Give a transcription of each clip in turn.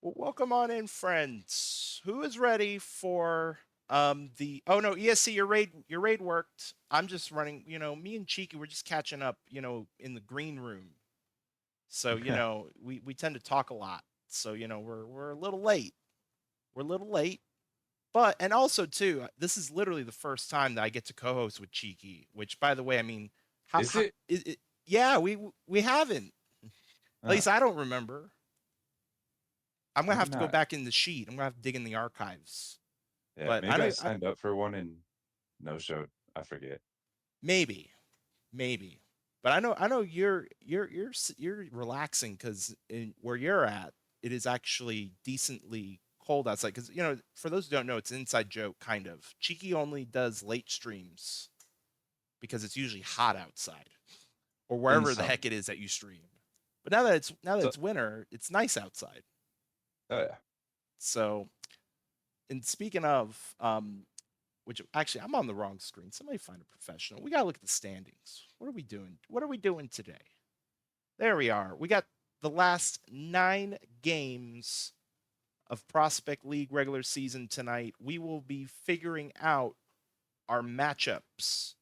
Well, welcome on in, friends. Who is ready for the oh no, ESC, your raid worked. I'm just running, me and Cheeky, we're just catching up, in the green room. So, we tend to talk a lot. So, we're a little late. We're a little late. But and also too, this is literally the first time that I get to co-host with Cheeky, which by the way, I mean, Is it? yeah, we haven't. At Uh, least I don't remember. I'm gonna maybe have to go not. back in the sheet. I'm gonna have to dig in the archives. Yeah, But I maybe I don't. signed up for one and no showed. I forget. Maybe, maybe. But I know you're relaxing because in where you're at, it is actually decently cold outside. Because for those who don't know, it's an inside joke, kind of. Cheeky only does late streams because it's usually hot outside or In wherever the heck some. it is that you stream. But now that it's So, winter, it's nice outside. oh yeah. So, and speaking of, which actually I'm on the wrong screen. Somebody find a professional. We gotta look at the standings. What are we doing? What are we doing today? There we are. We got the last 9 games of Prospect League regular season tonight. We will be figuring out our matchups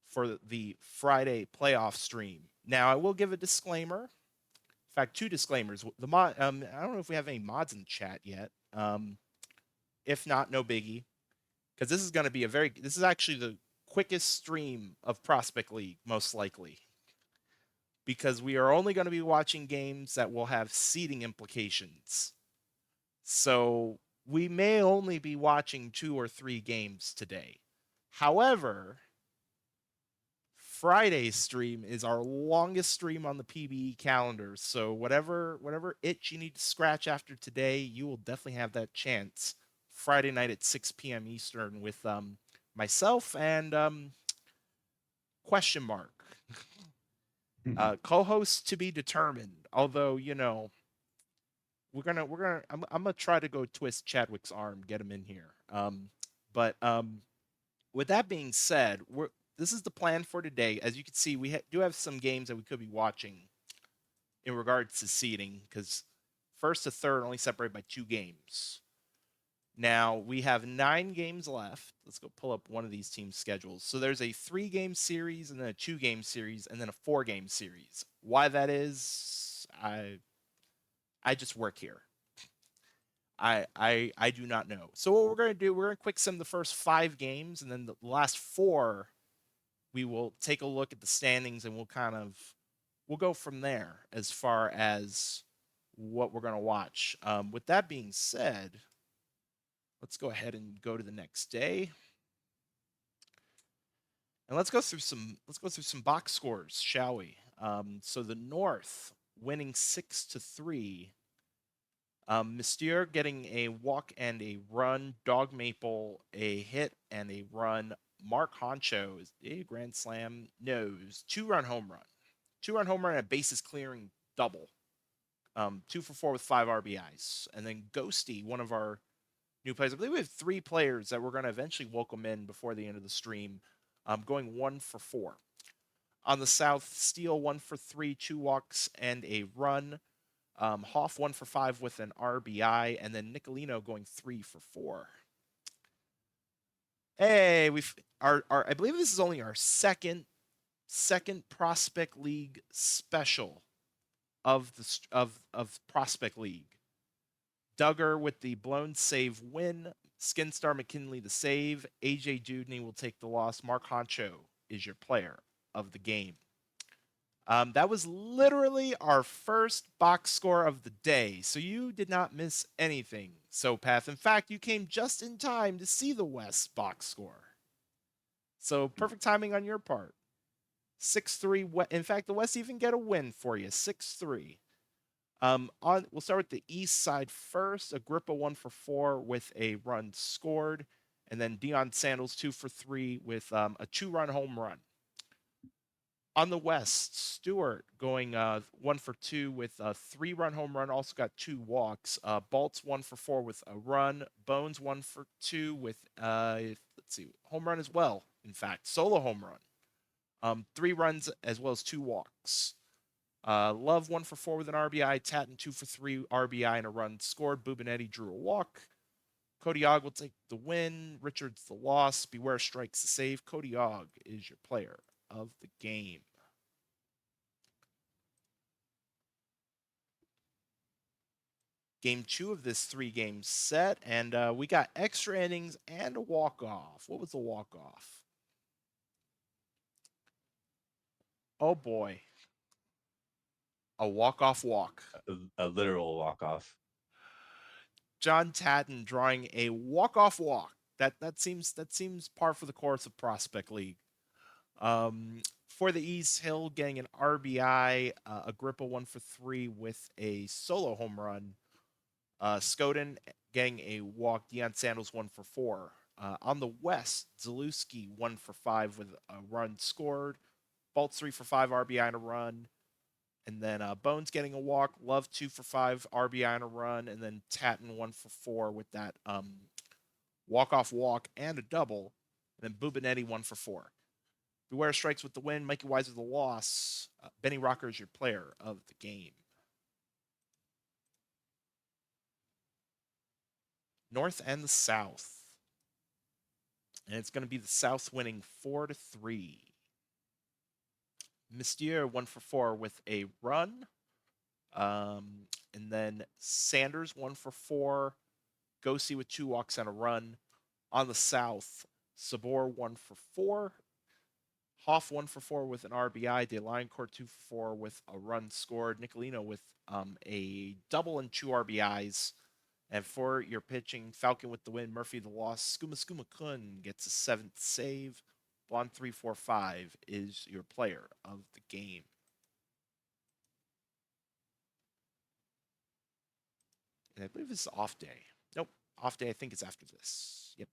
for the Friday playoff stream. Now, I will give a disclaimer. In fact, two disclaimers. The mod, I don't know if we have any mods in the chat yet. If not, no biggie, because this is going to be this is actually the quickest stream of Prospect League, most likely, because we are only going to be watching games that will have seeding implications. So we may only be watching 2 or 3 games today. However, Friday's stream is our longest stream on the PBE calendar. So whatever itch you need to scratch after today, you will definitely have that chance Friday night at 6 p.m. Eastern with myself and question mark co-host to be determined. Although I'm gonna try to go twist Chadwick's arm, get him in here. But with that being said, this is the plan for today. As you can see, we do have some games that we could be watching in regards to seeding because first to third only separated by 2 games. Now we have 9 games left. Let's go pull up one of these teams' schedules. So there's a 3 game series and then a 2 game series and then a 4 game series. Why that is, I just work here. I do not know. So what we're gonna do, we're gonna quick sim the first 5 games, and then the last 4 we will take a look at the standings and we'll go from there as far as what we're gonna watch. With that being said, let's go ahead and go to the next day. And let's go through some box scores, shall we? So the North winning 6-3. Mystere getting a walk and a run. Dog Maple a hit and a run. Mark Honcho is a grand slam nose. 2 run home run. 2 run home run and a bases clearing double. 2 for 4 with 5 RBIs. And then Ghosty, one of our new players. I believe we have 3 players that we're going to eventually welcome in before the end of the stream, going 1 for 4. On the South, Steele 1 for 3, 2 walks and a run. Hoff 1 for 5 with an RBI, and then Nicolino going 3 for 4. Hey, we've our I believe this is only our second Prospect League special of Prospect League. Duggar with the blown save win. Skinstar McKinley the save. AJ Dudney will take the loss. Mark Honcho is your player of the game. That was literally our first box score of the day, so you did not miss anything, Sopath. In fact, you came just in time to see the West box score. So perfect timing on your part. 6-3. In fact, the West even get a win for you. 6-3. We'll start with the East side first. Agrippa 1 for 4 with a run scored, and then Dion Sandals 2 for 3 with a 2 run home run. On the West, Stewart going 1 for 2 with a 3 run home run. Also got 2 walks. Baltz 1 for 4 with a run. Bones 1 for 2 with let's see, home run as well. In fact, solo home run. 3 runs as well as 2 walks. Love 1 for 4 with an RBI. Tatton 2 for 3 RBI and a run scored. Bubinetti drew a walk. Cody Ogg will take the win. Richards the loss. Beware strikes the save. Cody Ogg is your player of the game. Game 2 of this 3-game set, and we got extra innings and a walk-off. What was the walk-off? Oh boy. A walk-off walk. A literal walk off. John Tatton drawing a walk-off walk. That seems par for the course of Prospect League. For the East, Hill getting an RBI, Agrippa 1 for 3 with a solo home run. Skoden getting a walk. Deion Sandals 1 for 4. On the West, Zalewski 1 for 5 with a run scored. Bolts 3 for 5 RBI and a run. And then Bones getting a walk. Love 2 for 5 RBI and a run. And then Tatton 1 for 4 with that walk-off walk and a double. And then Bubinetti 1 for 4. Beware strikes with the win. Mikey Weiser the loss. Benny Rocker is your player of the game. North and the South. And it's going to be the South winning 4-3. Mystier 1 for 4 with a run. And then Sanders 1 for 4. Gosi with 2 walks and a run. On the South, Sabor 1 for 4. Hoff 1 for 4 with an RBI. DeLioncourt 2 for 4 with a run scored. Nicolino with a double and 2 RBIs. And for your pitching, Falcon with the win, Murphy the loss. Skuma Kun gets a 7th save. Blonde 3-4-5 is your player of the game. And I believe this is off day. Nope, off day I think is after this. Yep.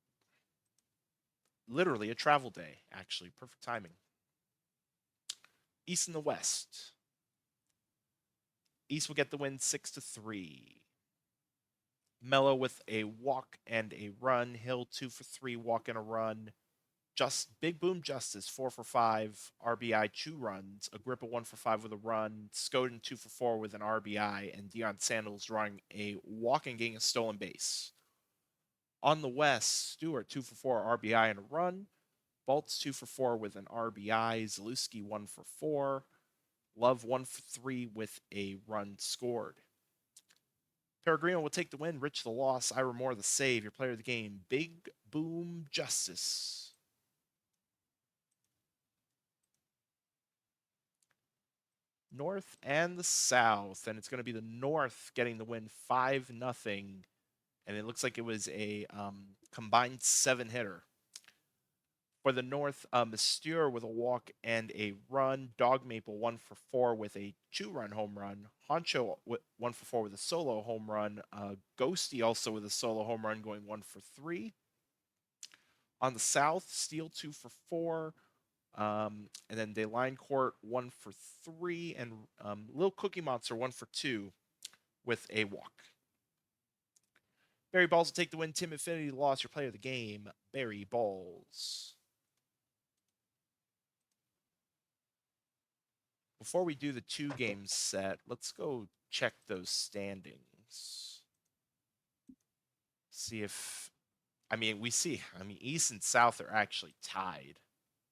Literally a travel day, actually. Perfect timing. East and the West. East will get the win 6-3. Mello with a walk and a run. Hill 2 for 3, walk and a run. Just Big Boom Justice 4 for 5, RBI 2 runs. Agrippa 1 for 5 with a run. Skoden 2 for 4 with an RBI, and Deion Sandals drawing a walk and getting a stolen base. On the West, Stewart 2 for 4, RBI and a run. Bolts 2 for 4 with an RBI. Zalewski 1 for 4. Love 1 for 3 with a run scored. Peregrino will take the win. Rich the loss. Ira Moore the save. Your player of the game, Big Boom Justice. North and the South, and it's going to be the North getting the win 5-0, and it looks like it was a combined 7-hitter. For the North, Mystere with a walk and a run. Dog Maple 1 for 4 with a 2-run home run. Honcho 1 for 4 with a solo home run. Ghosty also with a solo home run going 1 for 3. On the South, Steele 2 for 4. And then DeLioncourt 1 for 3. And Lil Cookie Monster 1 for 2 with a walk. Barry Balls will take the win. Tim Infinity lost. Your player of the game, Barry Balls. Before we do the 2-game set, let's go check those standings. See if, East and South are actually tied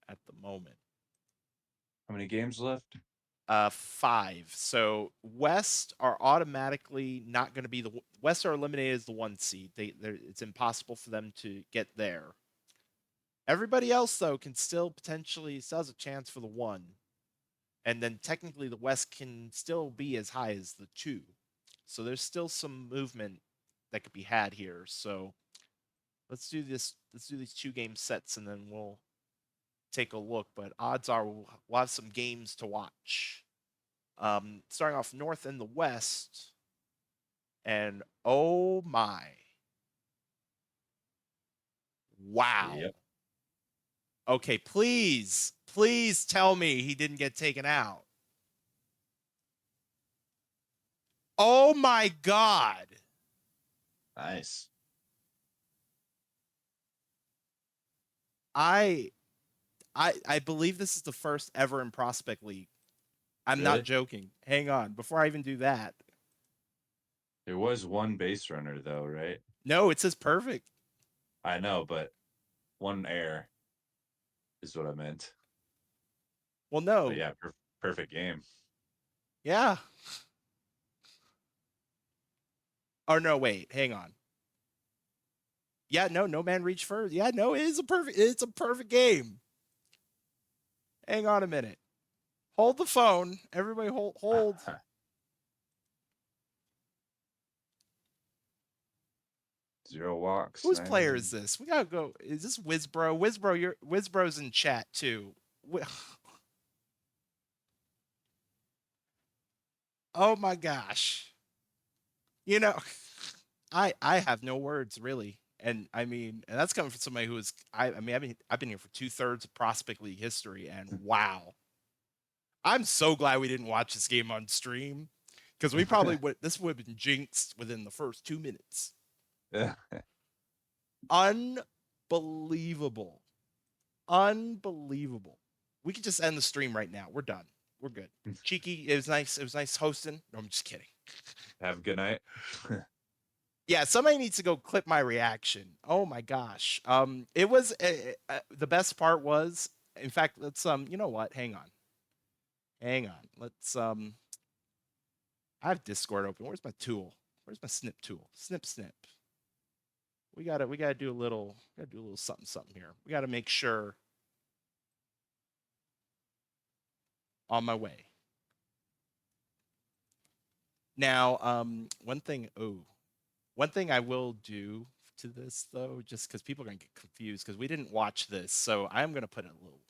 at the moment. How many games left? 5. So West are automatically not going to be West are eliminated as the 1 seed. It's impossible for them to get there. Everybody else though can still has a chance for the 1. And then technically the West can still be as high as the 2. So there's still some movement that could be had here. So let's do this. Let's do these 2-game sets and then we'll take a look. But odds are we'll have some games to watch. Starting off North and the West. And oh my. Wow. Yep. Okay, please tell me he didn't get taken out. Oh my God. Nice. I believe this is the first ever in Prospect League. I'm not Really? joking. Hang on. Before I even do that. There was one base runner though, right? No, it says perfect. I know, but one error is what I meant. Well, But no. yeah, perfect game. Yeah. Or no, wait. Hang on. Yeah, no man reached first. Yeah, no, it's a perfect game. Hang on a minute. Hold the phone. Everybody hold. Zero walks, Whose 9 player is innings. this? We gotta go. Is this Wizbro? Wizbro's in chat too. Oh my gosh. You know, I have no words really. And I mean, and that's coming from somebody who is I mean I've been here for 2/3 of Prospect League history, and wow. I'm so glad we didn't watch this game on stream because we probably would this would have been jinxed within the first 2 minutes. Yeah. Unbelievable. Unbelievable. We could just end the stream right now. We're done. We're good. Cheeky, it was nice. It was nice hosting. No, I'm just kidding. Have a good night. Yeah, somebody needs to go clip my reaction. Oh my gosh. It was the best part was, in fact, let's you know what? Hang on. Hang on. Let's I have Discord open. Where's my tool? Where's my snip tool? Snip snip. We gotta do a little something something here. We gotta make sure on my way. Now, one thing I will do to this though, just because people are gonna get confused because we didn't watch this, so I'm gonna put a little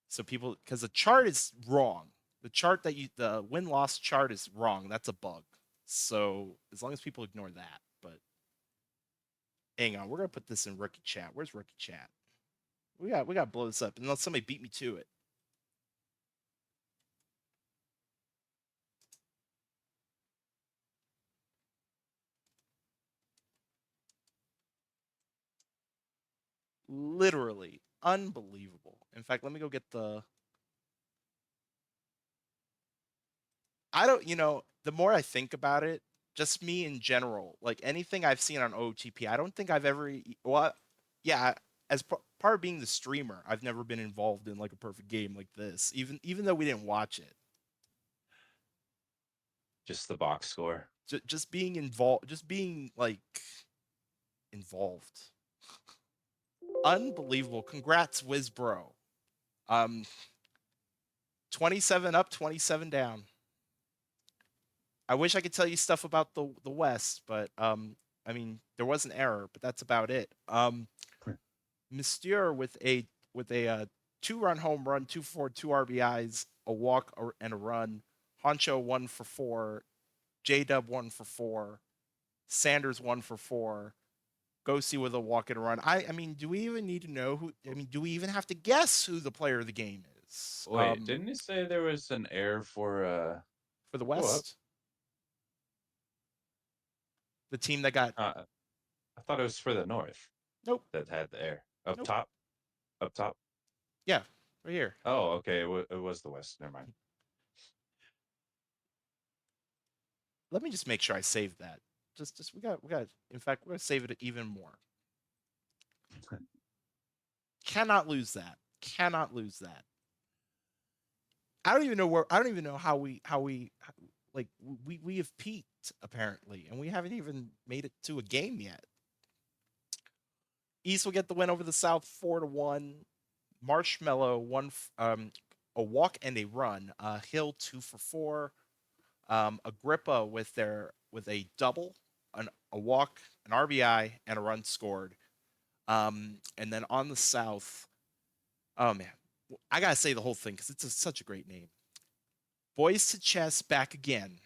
so people because the chart is wrong. The win loss chart is wrong. That's a bug. So as long as people ignore that, but hang on, we're gonna put this in rookie chat. Where's rookie chat? We got to blow this up unless somebody beat me to it. Literally unbelievable. In fact, let me go get the. I don't, the more I think about it, just me in general, like anything I've seen on OTP, I don't think I've ever, well, yeah, as part of being the streamer, I've never been involved in like a perfect game like this, even though we didn't watch it. Just the box score. Just being involved, just being like involved. Unbelievable. Congrats, Wizbro. Um, 27 up, 27 down. I wish I could tell you stuff about the West, but I mean, there was an error, but that's about it. Mystere with a 2-run home run, 2 for 4, 2 RBIs, a walk and a run. Honcho 1 for 4, J Dub 1 for 4, Sanders 1 for 4, Gosi with a walk and a run. I mean, do we even need to know who? I mean, do we even have to guess who the player of the game is? Wait, didn't you say there was an error For the go up? West, the team that got I thought it was for the North nope, that had the error. Up nope, top? Up top? yeah, right here. Oh, okay. It was the West. Never mind. Let me just make sure I save that. Just we got. In fact, we're gonna save it even more. Cannot lose that. Cannot lose that. I don't even know where. I don't even know how we like we have peaked apparently, and we haven't even made it to a game yet. East will get the win over the South 4-1. Marshmallow a walk and a run. Hill 2 for 4. Agrippa with a double, a walk, an RBI, and a run scored. And then on the South, oh man, I gotta say the whole thing because such a great name. Boys to Chess back again,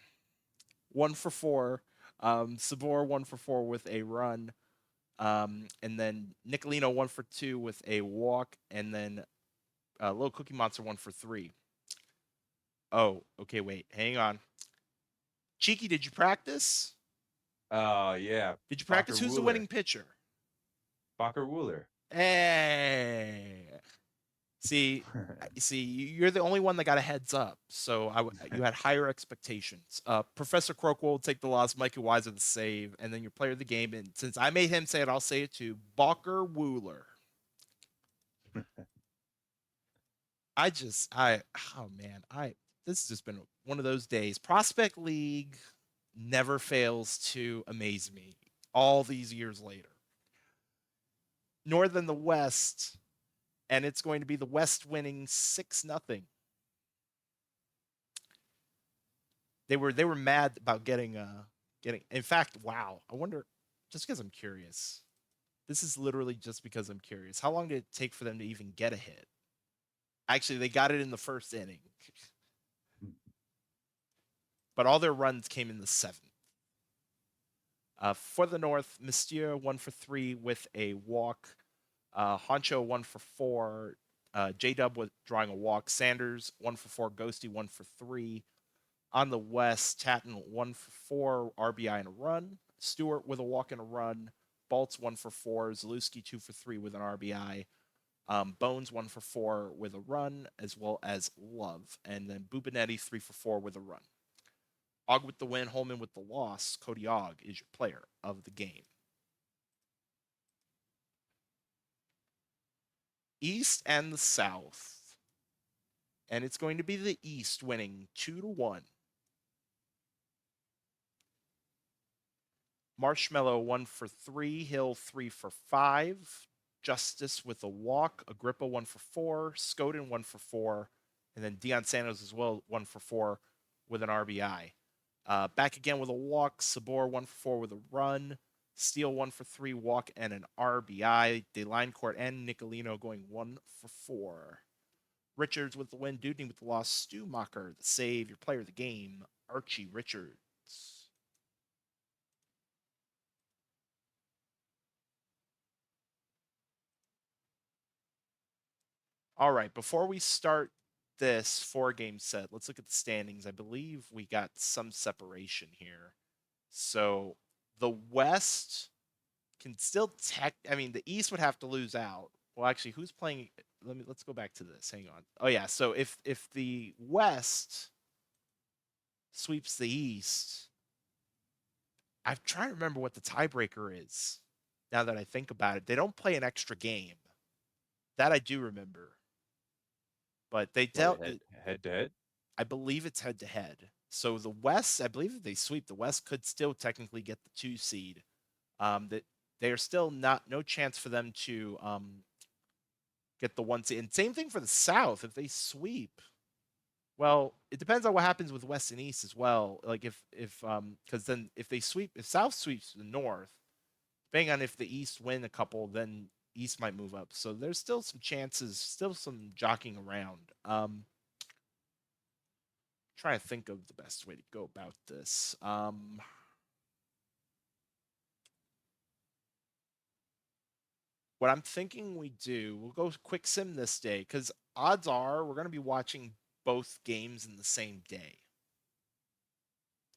1 for 4. Sabor 1 for 4 with a run. And then Nicolino 1 for 2 with a walk, and then Little Cookie Monster 1 for 3. Oh, okay, wait, hang on. Cheeky, did you practice? Oh yeah. Did you Bacher practice? Who's the Wooler. winning pitcher? Bacher Wooler. Hey, See, you're the only one that got a heads up, so you had higher expectations. Professor Crockwell will take the loss, Mikey Weiser the save, and then your player of the game. And since I made him say it, I'll say it too. Balker Wooler. I oh man, I this has just been one of those days. Prospect League never fails to amaze me all these years later. Nor than the West, and it's going to be the West winning 6-0. They were mad about getting, in fact, wow. I wonder, just because I'm curious. This is literally just because I'm curious. How long did it take for them to even get a hit? Actually, they got it in the first inning. But all their runs came in the seventh. For the North, Mystere 1 for 3 with a walk. Honcho 1 for 4. J Dub was drawing a walk. Sanders 1 for 4. Ghosty 1 for 3. On the West, Tatton 1 for 4. RBI and a run. Stewart with a walk and a run. Baltz 1 for 4. Zalewski 2 for 3 with an RBI. Bones 1 for 4 with a run, as well as Love. And then Bubinetti 3 for 4 with a run. Og with the win, Holman with the loss. Cody Og is your player of the game. East and the South. And it's going to be the East winning 2-1. Marshmallow 1 for 3. Hill 3 for 5. Justice with a walk. Agrippa 1 for 4. Skoden 1 for 4. And then Deion Santos as well 1 for 4 with an RBI. Back again with a walk. Sabor 1 for 4 with a run. Steele 1 for 3, walk and an RBI. Delinecourt and Nicolino going 1 for 4. Richards with the win. Dudney with the loss. Stumacher the save. Your player of the game, Archie Richards. All right, before we start this 4-game set, let's look at the standings. I believe we got some separation here. So the West can still I mean, the East would have to lose out. Well, actually, who's playing? Let's go back to this. Hang on. Oh yeah, so if the West sweeps the East, I'm trying to remember what the tiebreaker is. Now that I think about it, they don't play an extra game. That I do remember. But they What, dealt. head to head? I believe it's head to head. So the West, I believe if they sweep, the West could still technically get the 2 seed. That they are still no chance for them to get the 1 seed. And same thing for the South. If they sweep, well, it depends on what happens with West and East as well. Like if because then if they sweep, if South sweeps the North, depending on if the East win a couple, then East might move up. So there's still some chances, still some jockeying around. Trying to think of the best way to go about this. What I'm thinking we do, we'll go quick sim this day because odds are we're going to be watching both games in the same day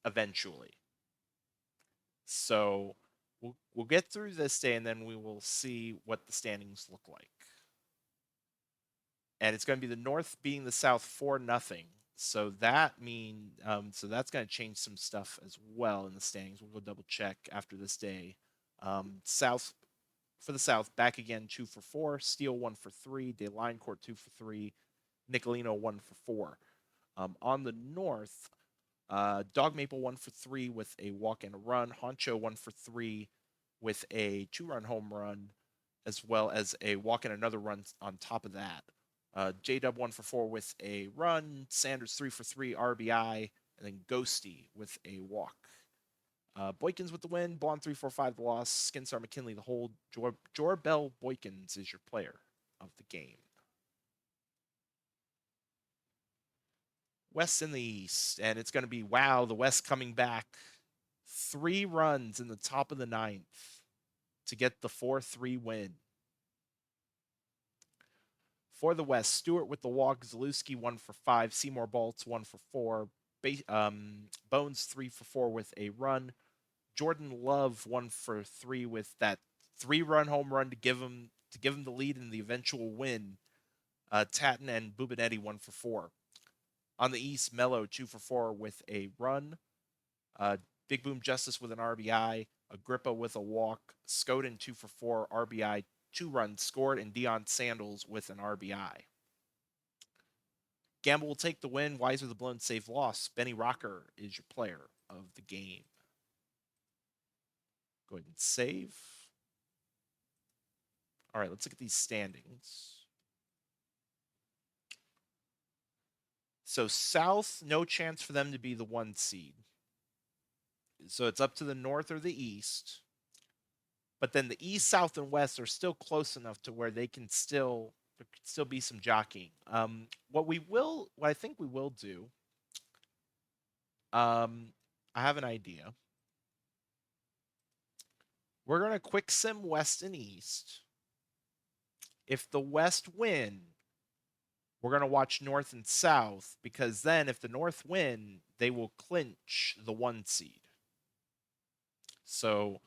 eventually. So we'll get through this day and then we will see what the standings look like. And it's going to be the North beating the South 4-0. So so that's going to change some stuff as well in the standings. We'll go double check after this day. South for the South, back again 2 for 4. Steele 1 for 3. Delinecourt 2 for 3. Nicolino 1 for 4. On the North, Dog Maple 1 for 3 with a walk and a run. Honcho 1 for 3 with a 2-run home run, as well as a walk and another run on top of that. J Dub 1 for 4 with a run. Sanders 3 for 3 RBI, and then Ghosty with a walk. Boykins with the win. Blonde 3-4-5 the loss. Skinstar McKinley the hold. Jorbell Boykins is your player of the game. West in the East, and it's going to be the West coming back. 3 runs in the top of the 9th to get the 4-3 win. For the West, Stewart with the walk. Zalewski 1 for 5. Seymour Baltz 1 for 4. Bones 3 for 4 with a run. Jordan Love 1 for 3 with that 3-run home run to give him the lead in the eventual win. Tatton and Bubinetti 1 for 4. On the East, Mello 2 for 4 with a run. Uh, Big Boom Justice with an RBI. Agrippa with a walk. Skoden 2 for 4 RBI, 2 runs scored, and Deion Sandals with an RBI. Gamble will take the win. Weiser the blown save loss. Benny Rocker is your player of the game. Go ahead and save. All right, let's look at these standings. So South, no chance for them to be the 1 seed. So it's up to the North or the East. But then the East, South, and West are still close enough to where they can still there could still be some jockeying. What I think we will do. I have an idea. We're gonna quick sim West and East. If the West win, we're gonna watch North and South because then if the North win, they will clinch the 1 seed. So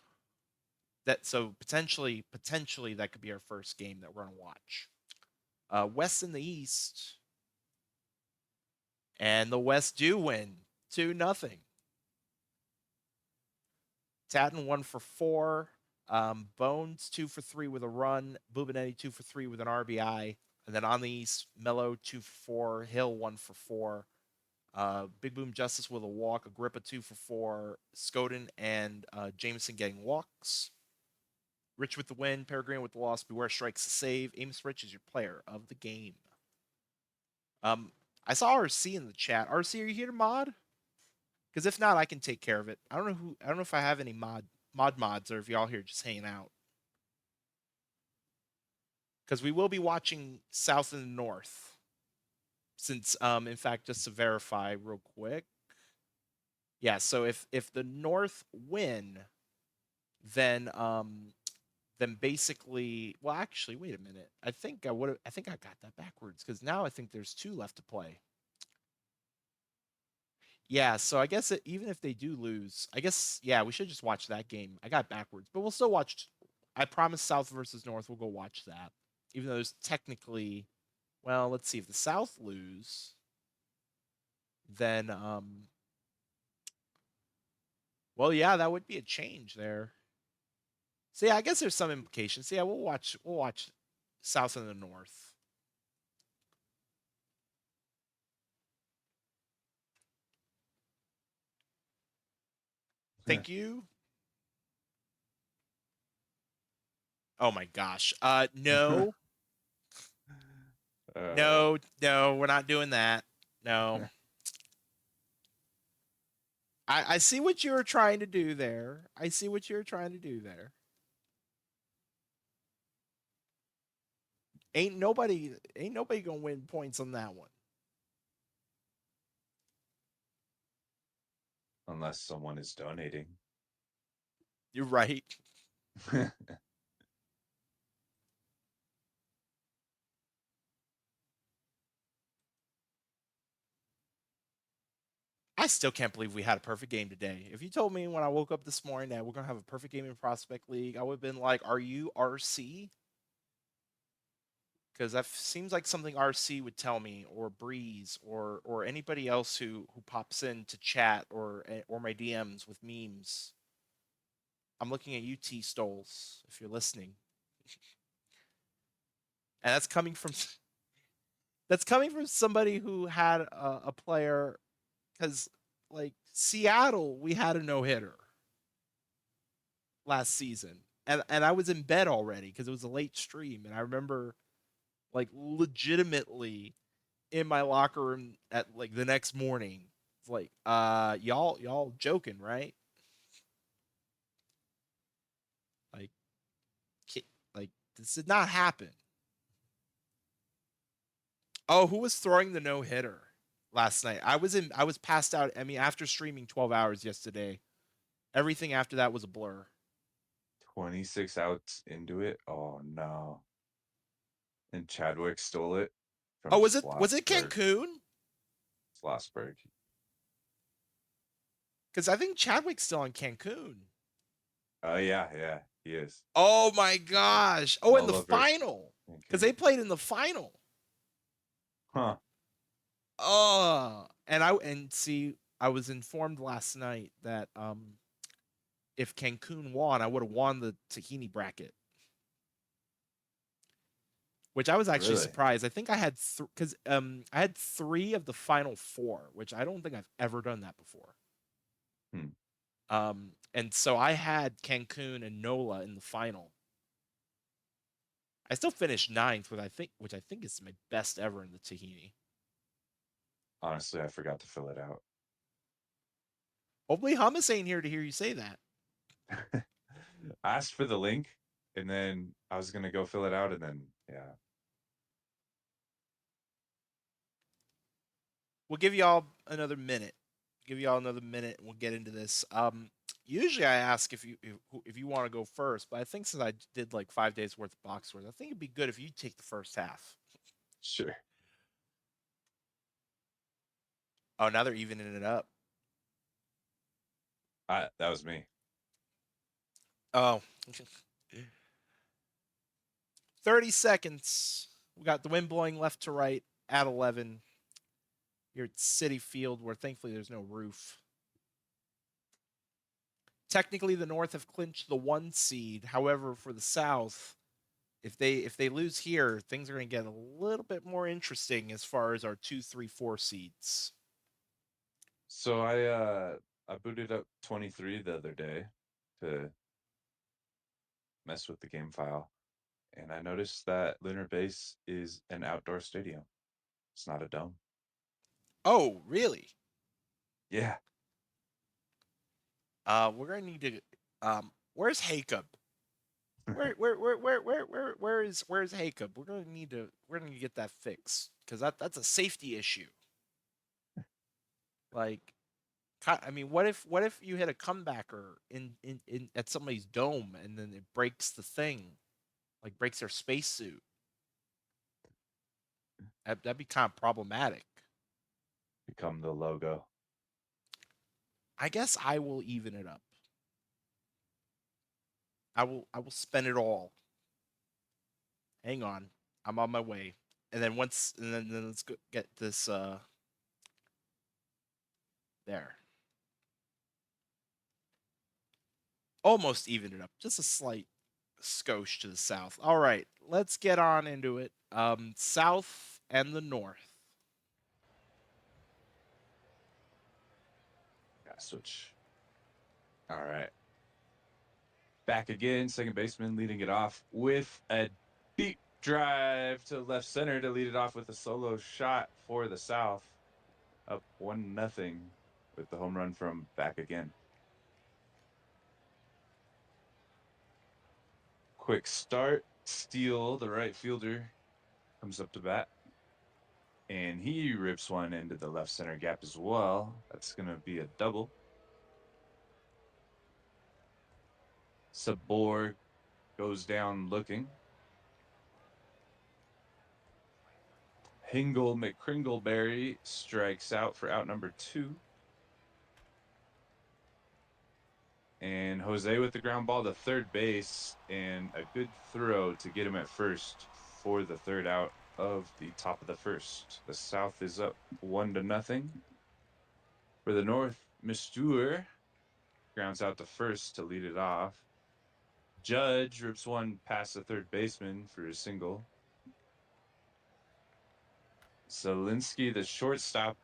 potentially that could be our first game that we're gonna watch. West and the East, and the West do win 2-0. Tatton 1 for 4. Bones 2 for 3 with a run. Bubinetti 2 for 3 with an RBI. And then on the East, Mello 2 for 4. Hill 1 for 4. Big Boom Justice with a walk. Agrippa 2 for 4. Skoden and Jameson getting walks. Rich with the win. Peregrine with the loss. Beware strikes the save. Amos Rich is your player of the game. I saw RC in the chat. RC, are you here to mod? Because if not, I can take care of it. I don't know if I have any mods or if y'all here just hanging out. Because we will be watching South and North. Since in fact, just to verify real quick. Yeah, so if the North win, then basically, well, actually, wait a minute. I think I got that backwards because now I think there's 2 left to play. Yeah, so I guess even if they do lose, I guess yeah, we should just watch that game. I got backwards, but we'll still watch. I promise South versus North. We'll go watch that, even though there's technically, well, let's see if the South lose, then well, yeah, that would be a change there. So yeah, I guess there's some implications. So, yeah, we'll watch South and the North. Thank you. Oh my gosh. No. No, we're not doing that. No. I see what you were trying to do there. I see what you were trying to do there. Ain't nobody gonna win points on that one. Unless someone is donating. You're right. I still can't believe we had a perfect game today. If you told me when I woke up this morning that we're gonna have a perfect game in Prospect League, I would have been like, "Are you RC?" Because that seems like something RC would tell me, or Breeze, or anybody else who pops in to chat or my DMs with memes. I'm looking at you, T Stoles, if you're listening, and that's coming from somebody who had a player because like Seattle, we had a no hitter last season, and I was in bed already because it was a late stream, and I remember like legitimately in my locker room at like the next morning. It's like, y'all joking, right? Like, like this did not happen. Oh, who was throwing the no hitter last night? I was passed out. I mean, after streaming 12 hours yesterday, everything after that was a blur. 26 outs into it. Oh no. And Chadwick stole it Oh, from was it Schlossberg. Cancun? Schlossberg. Because I think Chadwick's still on Cancun. Oh yeah, he is. Oh my gosh! Oh, in the Mulla versus final, because Cancun. they played in the final. Huh. And see, I was informed last night that if Cancun won, I would have won the tahini bracket, which I was actually Really? surprised. I think I had because I had three of the final four, which I don't think I've ever done that before. Hmm. And so I had Cancun and Nola in the final. I still finished ninth, which I think is my best ever in the tahini. Honestly, I forgot to fill it out. Hopefully, Hummus ain't here to hear you say that. I asked for the link and then I was gonna go fill it out and then yeah. We'll give y'all another minute. Give y'all another minute, and we'll get into this. Usually I ask if you want to go first, but I think since I did like 5 days worth of box scores, I think it'd be good if you take the first half. Sure. Oh, now they're evening it up. That was me. Oh, 30 seconds. We got the wind blowing left to right at 11. You're at City Field, where thankfully there's no roof. Technically, the North have clinched the 1 seed. However, for the South, if they lose here, things are going to get a little bit more interesting as far as our 2, 3, 4 seeds. So I booted up 23 the other day to mess with the game file, and I noticed that Lunar Base is an outdoor stadium. It's not a dome. Oh, really? Yeah. We're going to need to. Where's Jacob? Where's Jacob? We're going to get that fixed because that's a safety issue. Like, I mean, what if you hit a comebacker in at somebody's dome and then it breaks the thing, like breaks their spacesuit? That'd be kind of problematic. Become the logo. I guess I will even it up. I will spend it all. Hang on. I'm on my way. And then let's go get this there. Almost even it up. Just a slight skosh to the south. All right, let's get on into it. South and the north. Gotta switch. All right. Back again, second baseman leading it off with a deep drive to left center to lead it off with a solo shot for the South. Up 1-0 with the home run from back again. Quick start. Steele, the right fielder, comes up to bat. And he rips one into the left center gap as well. That's going to be a double. Sabor goes down looking. Hingle McCringleberry strikes out for out number 2. And Jose with the ground ball to third base and a good throw to get him at first for the third out of the top of the first. The South is up 1-0. For the North, Mistur grounds out to first to lead it off. Judge rips one past the third baseman for a single. Zelinsky, the shortstop,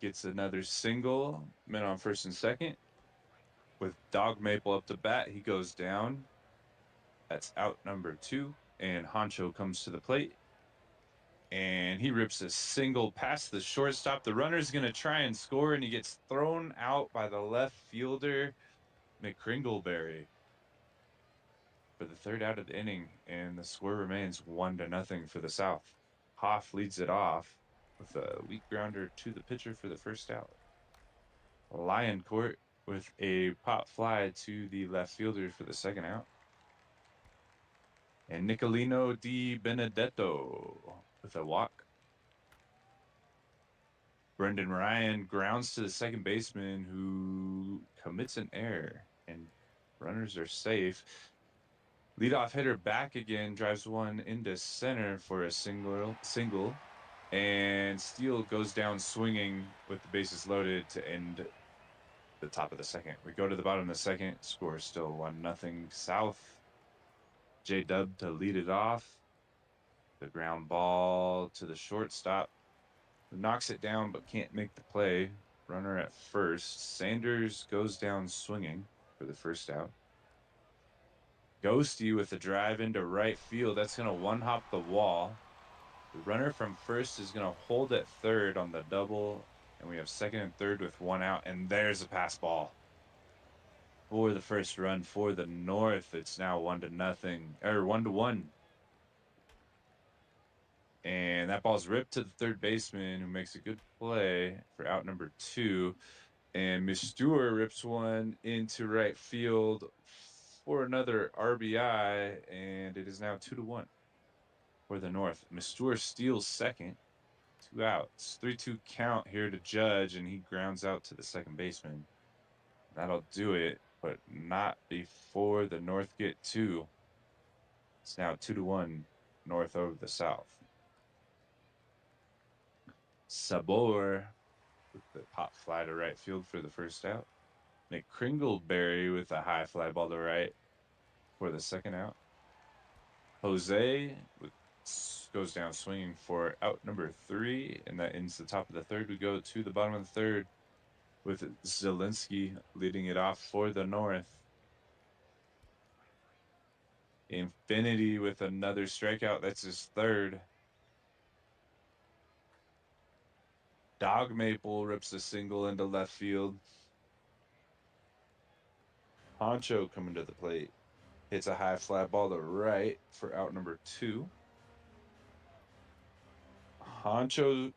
gets another single. Men on first and second. With Dog Maple up to bat, he goes down. That's out number 2. And Honcho comes to the plate. And he rips a single past the shortstop. The runner's going to try and score, and he gets thrown out by the left fielder, McCringleberry, for the third out of the inning. And the score remains 1-0 for the South. Hoff leads it off with a weak grounder to the pitcher for the first out. Lion Court with a pop fly to the left fielder for the second out. And Nicolino Di Benedetto with a walk. Brendan Ryan grounds to the second baseman who commits an error, and runners are safe. Leadoff hitter back again, drives one into center for a single. And Steele goes down swinging with the bases loaded to end the top of the second. We go to the bottom of the second. Score is still 1-0 South. J-Dub to lead it off. The ground ball to the shortstop, who knocks it down but can't make the play. Runner at first. Sanders goes down swinging for the first out. Ghosty with the drive into right field. That's going to one-hop the wall. The runner from first is going to hold at third on the double, and we have second and third with one out, and there's a pass ball for the first run for the North. It's now 1-0 or 1-1. And that ball's ripped to the third baseman, who makes a good play for out number 2. And Mistur rips one into right field for another RBI, and it is now 2-1 for the North. Mistur steals second, 2 outs, 3-2 count here to Judge, and he grounds out to the second baseman. That'll do it, but not before the North get 2. It's now 2-1 North over the South. Sabor with the pop fly to right field for the first out. Nick Kringleberry with a high fly ball to right for the second out. Jose goes down swinging for out number 3, and that ends the top of the third. We go to the bottom of the third with Zielinski leading it off for the North. Infinity with another strikeout. That's his third. Dog Maple rips a single into left field. Honcho coming to the plate. Hits a high fly ball to right for out number 2. Honcho,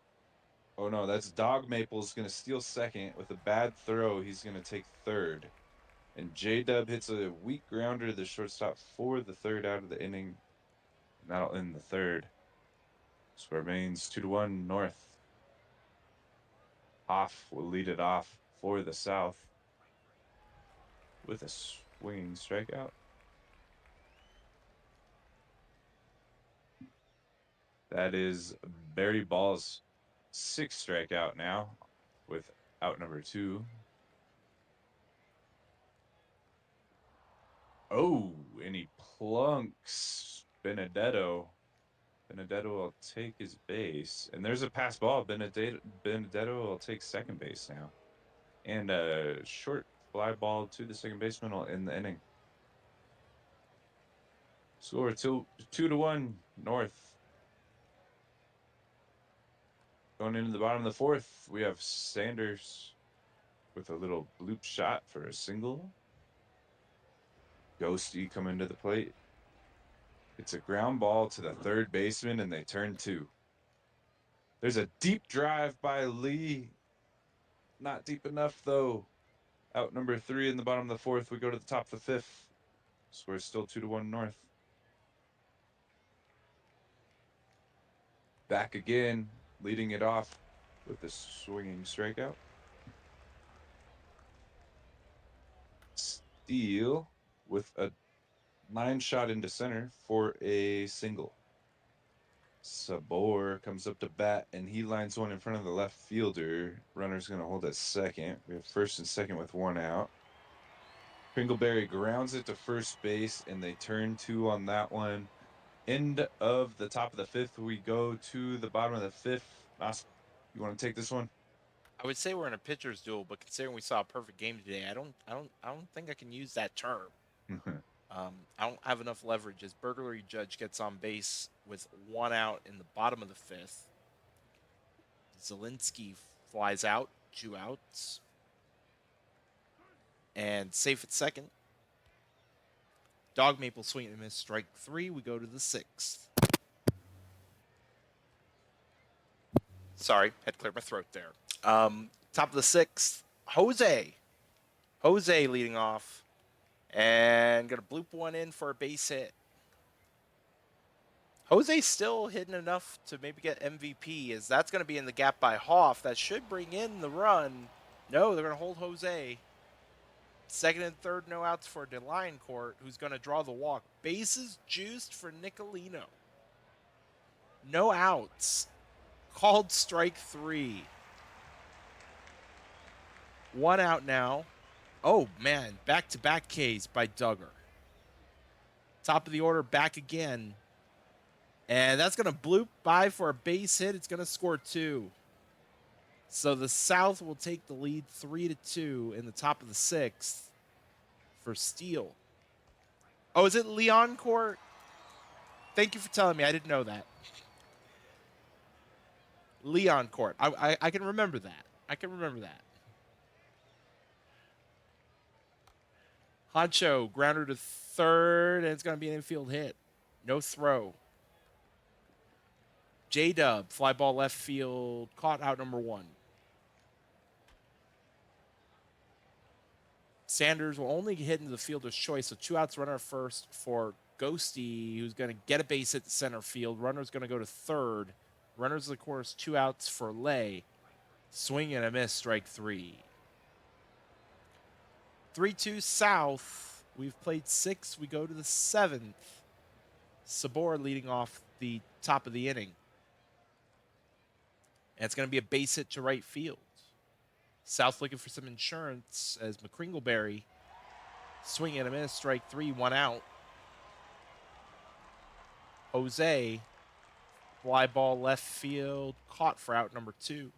oh no, that's Dog Maple's going to steal second with a bad throw. He's going to take third. And J-Dub hits a weak grounder to the shortstop for the third out of the inning. And that'll end the third. So it remains 2-1 North. Hoff will lead it off for the South with a swinging strikeout. That is Barry Ball's 6th strikeout now with out number 2. Oh, and he plunks Benedetto. Benedetto will take his base. And there's a pass ball. Benedetto will take second base now. And a short fly ball to the second baseman will end the inning. Score 2-1 North. Going into the bottom of the fourth, we have Sanders with a little bloop shot for a single. Ghosty coming to the plate. It's a ground ball to the third baseman, and they turn 2. There's a deep drive by Lee. Not deep enough, though. Out number 3 in the bottom of the fourth. We go to the top of the fifth. Score's still 2-1 North. Back again, leading it off with a swinging strikeout. Steele with a 9 shot into center for a single. Sabor comes up to bat, and he lines one in front of the left fielder. Runner's going to hold at second. We have first and second with 1 out. Kringleberry grounds it to first base, and they turn 2 on that one. End of the top of the fifth. We go to the bottom of the fifth. Nas, you want to take this one? I would say we're in a pitcher's duel, but considering we saw a perfect game today, I don't think I can use that term. I don't have enough leverage as Burglary Judge gets on base with 1 out in the bottom of the fifth. Zielinski flies out, 2 outs. And safe at second. Dog Maple swing and miss, strike 3. We go to the 6th. Sorry, had to clear my throat there. Top of the 6th, Jose. Jose leading off. And going to bloop one in for a base hit. Jose's still hitting enough to maybe get MVP, as that's going to be in the gap by Hoff. That should bring in the run. No, they're going to hold Jose. Second and third, no outs for Delayancourt, who's going to draw the walk. Bases juiced for Nicolino. No outs. Called strike 3. 1 out now. Oh, man. Back-to-back Ks by Duggar. Top of the order, back again. And that's going to bloop by for a base hit. It's going to score 2. So the South will take the lead 3-2 in the top of the 6th for steal. Oh, is it Leon Court? Thank you for telling me. I didn't know that. Leon Court. I can remember that. I can remember that. Honcho, grounder to third, and it's going to be an infield hit. No throw. J-Dub, fly ball left field, caught out number 1. Sanders will only hit into the fielder's choice, so 2 outs, runner at first for Ghosty, who's going to get a base hit to center field. Runner's going to go to third. Runners, of course, 2 outs for Lay. Swing and a miss, strike 3. 3-2 South. We've played 6. We go to the 7th. Sabor leading off the top of the inning. And it's going to be a base hit to right field. South looking for some insurance as McCringleberry swing and a miss, strike 3, 1 out. Jose, fly ball left field, caught for out number 2.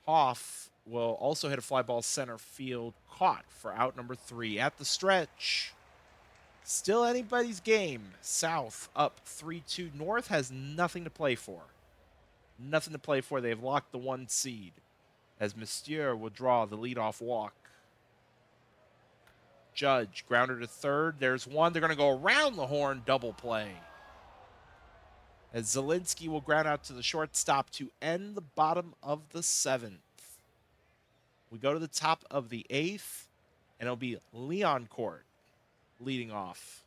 Hoff will also hit a fly ball center field, caught for out number 3. At the stretch, still anybody's game. South up 3-2. North has nothing to play for. Nothing to play for. They've locked the 1 seed as Monsieur will draw the leadoff walk. Judge, grounder to third. There's 1. They're going to go around the horn, double play. As Zielinski will ground out to the shortstop to end the bottom of the 7th. We go to the top of the 8th, and it'll be Leon Court leading off.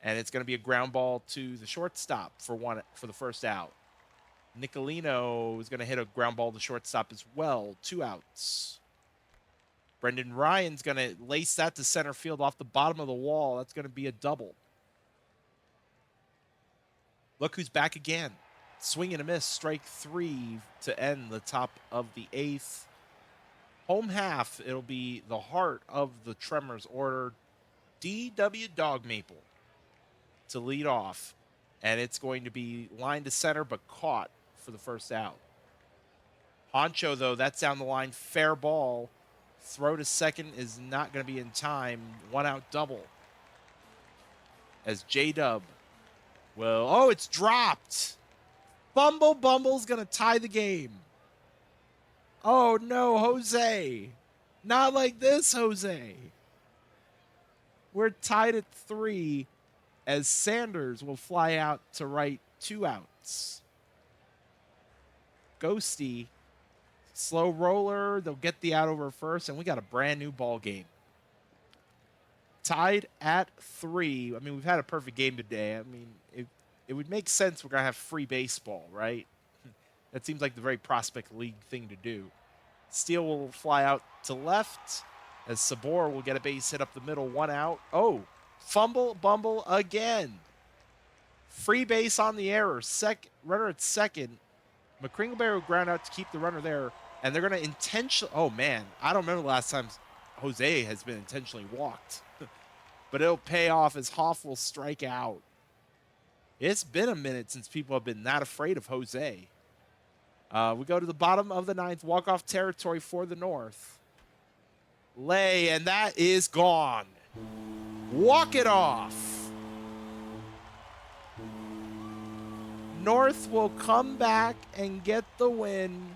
And it's going to be a ground ball to the shortstop for the first out. Nicolino is going to hit a ground ball to shortstop as well. 2 outs. Brendan Ryan's going to lace that to center field off the bottom of the wall. That's going to be a double. Look who's back again. Swing and a miss, strike 3 to end the top of the 8th. Home half, it'll be the heart of the Tremors order, D.W. Dog Maple to lead off. And it's going to be line to center, but caught for the first out. Honcho, though, that's down the line. Fair ball. Throw to second is not going to be in time. 1 out double. As J-Dub will... Oh, it's dropped. Bumble's going to tie the game. Oh, no, Jose. Not like this, Jose. We're tied at 3 as Sanders will fly out to right, 2 outs. Ghosty, slow roller. They'll get the out over first, and we got a brand new ball game. Tied at 3. I mean, we've had a perfect game today. I mean, it would make sense we're going to have free baseball, right? That seems like the very Prospect League thing to do. Steele will fly out to left as Sabor will get a base hit up the middle, 1 out. Oh, bumble again. Free base on the error. Runner at second. McCringleberry will ground out to keep the runner there. And they're going to intentionally... Oh, man. I don't remember the last time Jose has been intentionally walked. But it'll pay off as Hoff will strike out. It's been a minute since people have been that afraid of Jose. We go to the bottom of the 9th. Walk-off territory for the North. Lay, and that is gone. Walk it off. North will come back and get the win.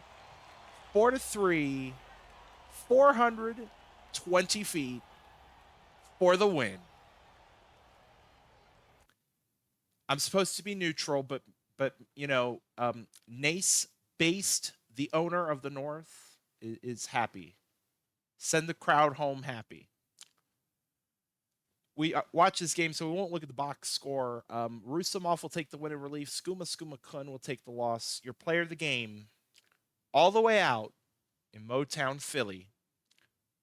4-3. 420 feet for the win. I'm supposed to be neutral, but you know, nasbase, the owner of the North, is happy. Send the crowd home happy. We watch this game, so we won't look at the box score. Rusamov will take the win in relief. Skuma Kun will take the loss. Your player of the game, all the way out in Motown, Philly.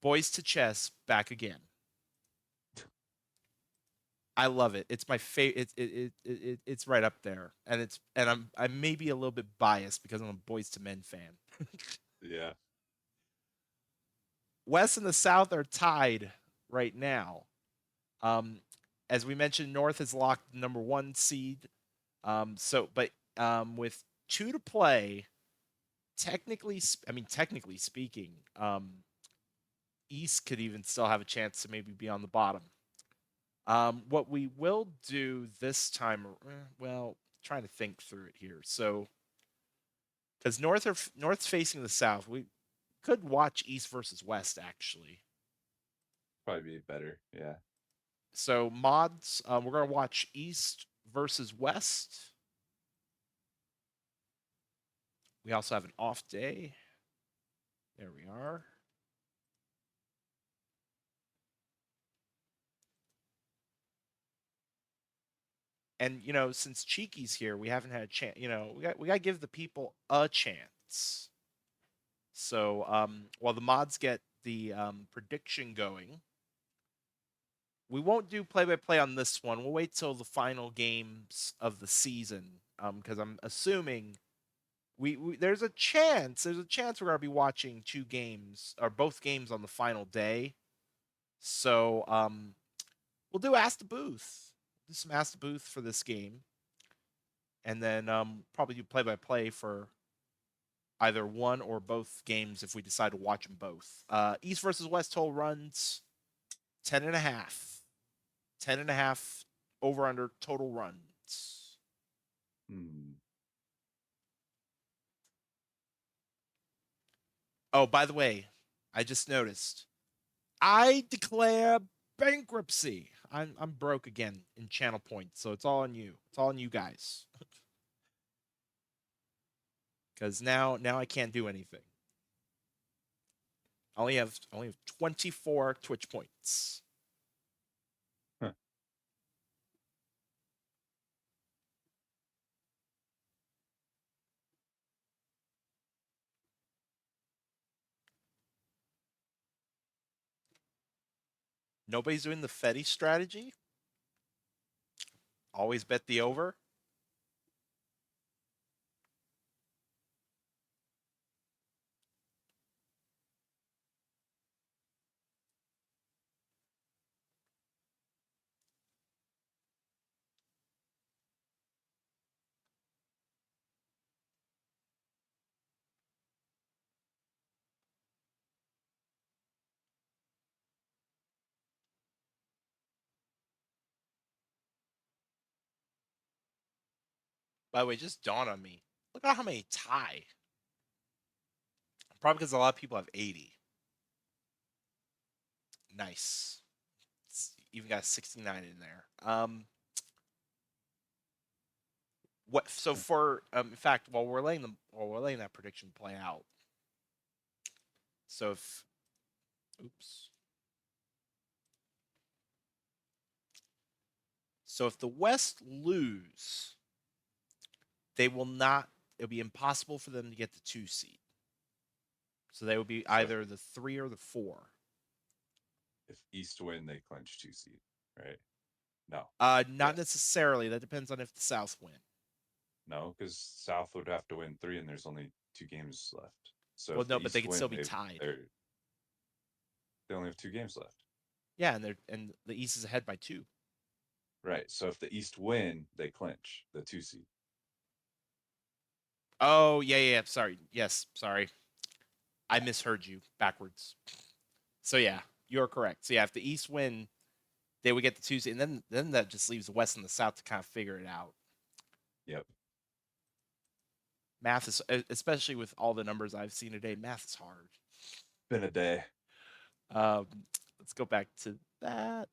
Boys to Chess, back again. I love it. It's my favorite. It's right up there, and I may be a little bit biased because I'm a Boys to Men fan. Yeah. West and the South are tied right now. Um, as we mentioned, North has locked the number one seed. With two to play, technically speaking, East could even still have a chance to maybe be on the bottom. What we will do this time, well, trying to think through it here. So, because North's facing the South, we could watch East versus West actually. Probably be better. Yeah. So mods, we're gonna watch East versus West. We also have an off day. There we are. And since Cheeky's here, we haven't had a chance. We got to give the people a chance. So while the mods get the prediction going, we won't do play-by-play on this one. We'll wait till the final games of the season because I'm assuming there's a chance we're gonna be watching two games or both games on the final day. So we'll do Ask the Booth. Do some Ask the Booth for this game, and then probably do play-by-play for either one or both games if we decide to watch them both. East versus West total runs 10.5. 10.5 over under total runs. Hmm. Oh, by the way, I just noticed. I declare bankruptcy. I'm broke again in channel points, so it's all on you. It's all on you guys. Because now I can't do anything. I only have 24 Twitch points. Huh. Nobody's doing the Fetty strategy. Always bet the over. By the way, just dawned on me. Look at how many tie. Probably because a lot of people have 80. Nice. It's even got 69 in there. What? So for in fact, while we're letting that prediction play out. So if, oops. So if the West lose, they will not. It'll be impossible for them to get the 2 seed. So they will be So either the 3 or the 4. if East win, they clinch 2 seed, right? No. Not Yes. necessarily. That depends on if the South win. No, because South would have to win 3, and there's only 2 games left. So Well, if the no, but they East could still win, be tied. they only have 2 games left. Yeah, and the East is ahead by 2. Right. So if the East win, they clinch the 2 seed. Oh yeah. Sorry. Yes, sorry. I Yeah. misheard you backwards. So yeah, you're correct. So yeah, if the East win, they would get the 2 seed, and then that just leaves the West and the South to kind of figure it out. Yep. Math is, especially with all the numbers I've seen today, math is hard. Been a day. Um, let's go back to that.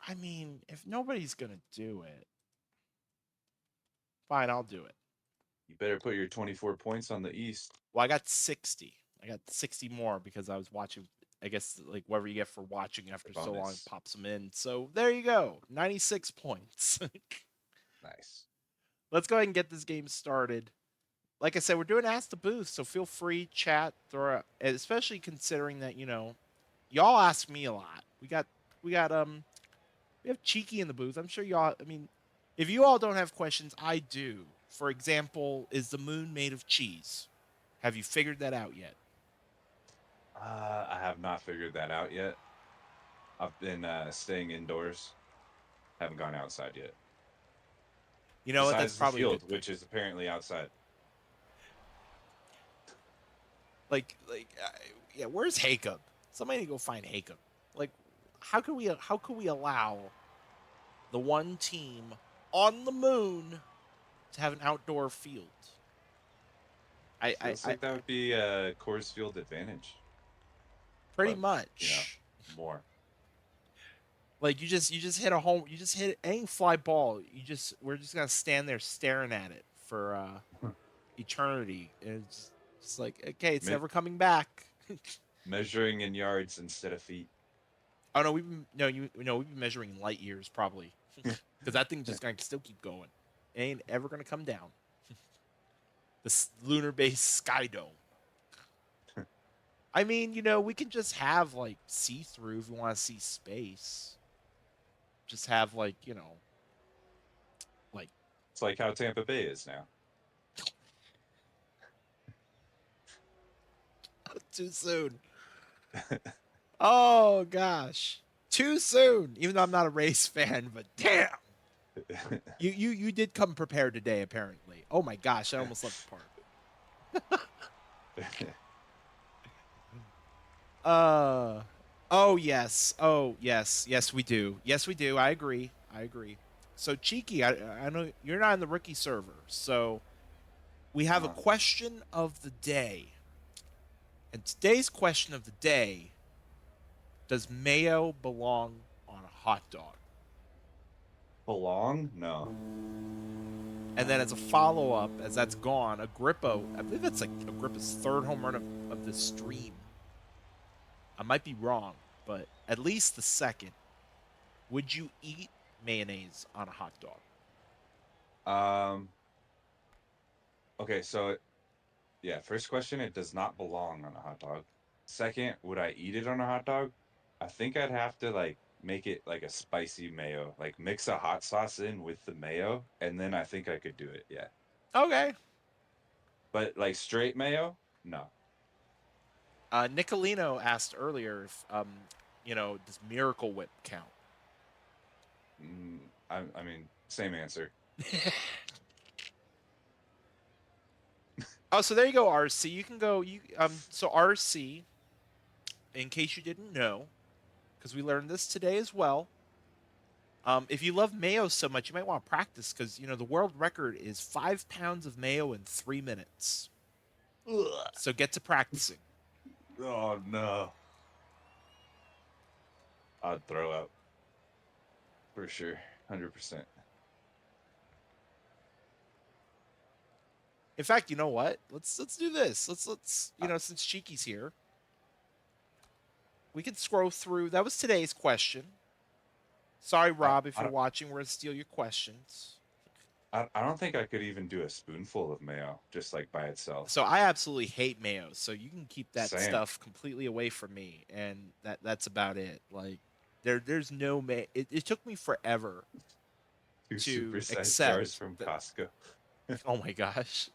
I mean, if nobody's gonna do it, fine, I'll do it. You better put your 24 points on the East. Well, I got 60. I got 60 more because I was watching. I guess like whatever you get for watching The after so long bonus. pops them in. So there you go, 96 points. Nice. Let's go ahead and get this game started. Like I said, we're doing Ask the Booth, so feel free chat, throw, especially considering that y'all ask me a lot. We got we have Cheeky in the booth. I'm sure y'all. I mean, if you all don't have questions, I do. For example, is the moon made of cheese? Have you figured that out yet? I have not figured that out yet. I've been staying indoors. Haven't gone outside yet. You know what? That's Besides the probably a field, good thing. which is apparently outside. Like, yeah. Where's Jacob? Somebody go find Jacob. Like, how could we allow the one team on the moon to have an outdoor field? I I, Feels I, like that I would be a Coors Field advantage, pretty but much. more. Like you just hit a home, you just hit any fly ball. We're just gonna stand there staring at it for eternity. And it's like, okay, it's Me- never coming back. Measuring in yards instead of feet. Oh no, we've been measuring in light years probably, because that thing just gonna still keep going. It ain't ever gonna come down. The lunar base sky dome. I mean, we can just have like see through if we want to see space. Just have like It's like how Tampa Bay is now. too soon. Oh gosh, too soon. Even though I'm not a race fan, but damn, you did come prepared today. Apparently. Oh my gosh, I almost left the park. Uh. Oh yes. Oh yes. Yes we do. Yes we do. I agree. I agree. So Cheeky, I know you're not in the rookie server, so we have a uh, question of the day, and today's question of the day: does mayo belong on a hot dog? belong? No. And then as a follow up, as that's gone, Agrippa, I believe that's like Agrippa's third home run of the stream. I might be wrong, but at least the second. Would you eat mayonnaise on a hot dog? Um. Okay, so yeah, first question, it does not belong on a hot dog. Second, would I eat it on a hot dog? I think I'd have to like make it like a spicy mayo, like mix a hot sauce in with the mayo, and then I think I could do it. Yeah. Okay. But like straight mayo? No. Nicolino asked earlier if, does Miracle Whip count? I mean, same answer. Oh, so there you go, RC. You can go. So RC, in case you didn't know, because we learned this today as well. If you love mayo so much, you might want to practice because the world record is 5 pounds of mayo in 3 minutes. Ugh. So get to practicing. Oh no. I'd throw up for sure. 100%. In fact, you know what? Let's do this. Let's I, since Cheeky's here, we can scroll through. That was today's question. Sorry, I, Rob, if I you're don't watching, we're gonna steal your questions. I don't think I could even do a spoonful of mayo just like by itself. So I absolutely hate mayo. So you can keep that Same. stuff completely away from me, and that's about it. Like there's no may. It took me forever Two to supersized jars accept from that. Costco. Oh my gosh,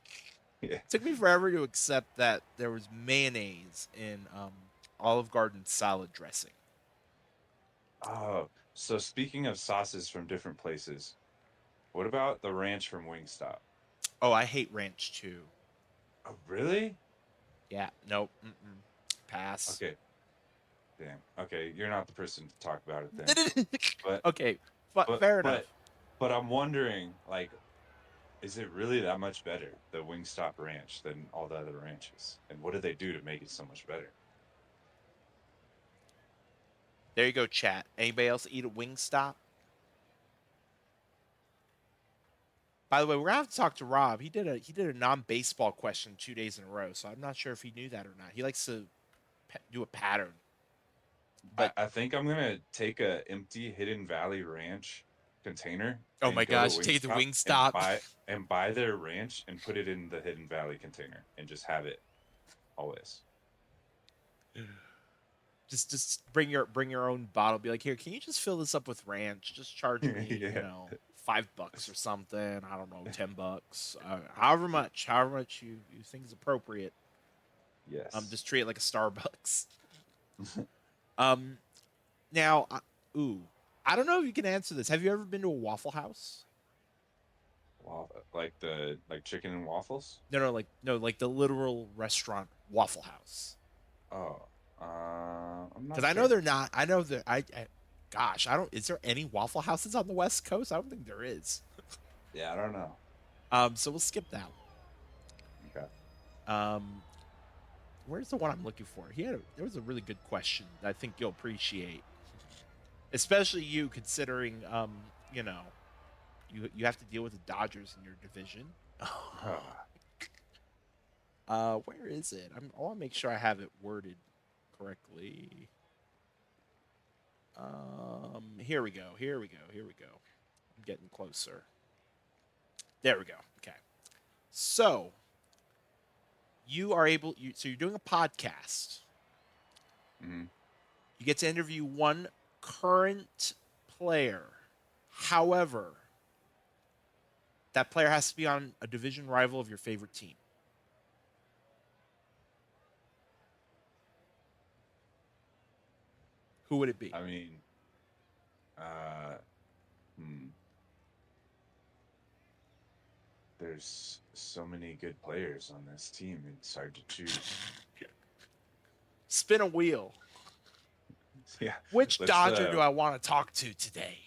Yeah. it took me forever to accept that there was mayonnaise in Olive Garden salad dressing. Oh, so speaking of sauces from different places, what about the ranch from Wingstop? Oh, I hate ranch too. Oh, really? Yeah, nope, pass. Okay, damn. Okay, you're not the person to talk about it then. But Okay, but fair enough. but but I'm wondering, like, is it really that much better, the Wingstop ranch, than all the other ranches? And what do they do to make it so much better? There you go, chat. Anybody else eat at Wingstop? By the way, we're gonna have to talk to Rob. He did a non-baseball question 2 days in a row, so I'm not sure if he knew that or not. He likes to do a pattern, I, but I think I'm gonna take a empty Hidden Valley Ranch container oh my and go to gosh, take it to Wingstop and Wingstop. buy their ranch and put it in the Hidden Valley container and just have it always. Just bring your own bottle. Be like, here, can you just fill this up with ranch? Just charge me, Yeah. $5 or something. I don't know, $10. However much you think is appropriate. Yes. Just treat it like a Starbucks. Um, now, ooh, I don't know if you can answer this. Have you ever been to a Waffle House? Like the chicken and waffles. No, like the literal restaurant Waffle House. Oh, I'm Because not I know sure. they're not. I know that gosh, I don't. Is there any Waffle Houses on the West Coast? I don't think there is. Yeah, I don't know. So we'll skip that Okay. one. Where's the one I'm looking for? There was a really good question that I think you'll appreciate, especially you considering, you have to deal with the Dodgers in your division. Where is it? I want to make sure I have it worded correctly. Here we go. Here we go. Here we go. I'm getting closer. There we go. Okay. So so you're doing a podcast. Hmm. You get to interview one current player. However, that player has to be on a division rival of your favorite team. Who would it be? I mean, uh, hmm, there's so many good players on this team. It's hard to choose. Spin a wheel. Yeah. Which Let's Dodger do I want to talk to today?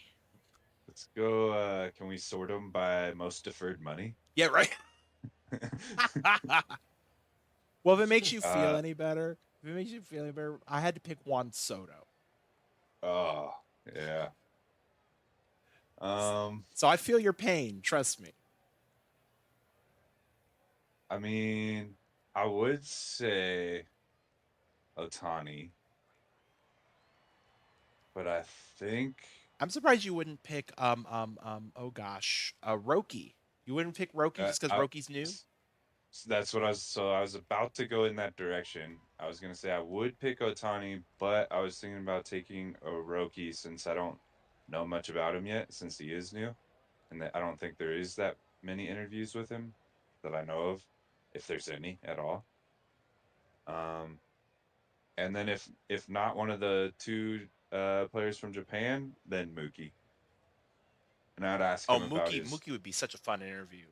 let's go. Can we sort them by most deferred money? Yeah, right. Well, if it makes you feel uh, any better, I had to pick Juan Soto. oh, yeah. Um, So I feel your pain. Trust me. I mean, I would say Otani, but I think I'm surprised you wouldn't pick oh gosh, Roki. You wouldn't pick Roki uh, just because I, Roki's new? that's what I was. So I was about to go in that direction. I was gonna say I would pick Otani, but I was thinking about taking Oroki since I don't know much about him yet, since he is new, and I don't think there is that many interviews with him that I know of, if there's any at all. Um, and then if not one of the two players from Japan, then Mookie, and I'd ask Oh, him about his. Mookie would be such a fun interview,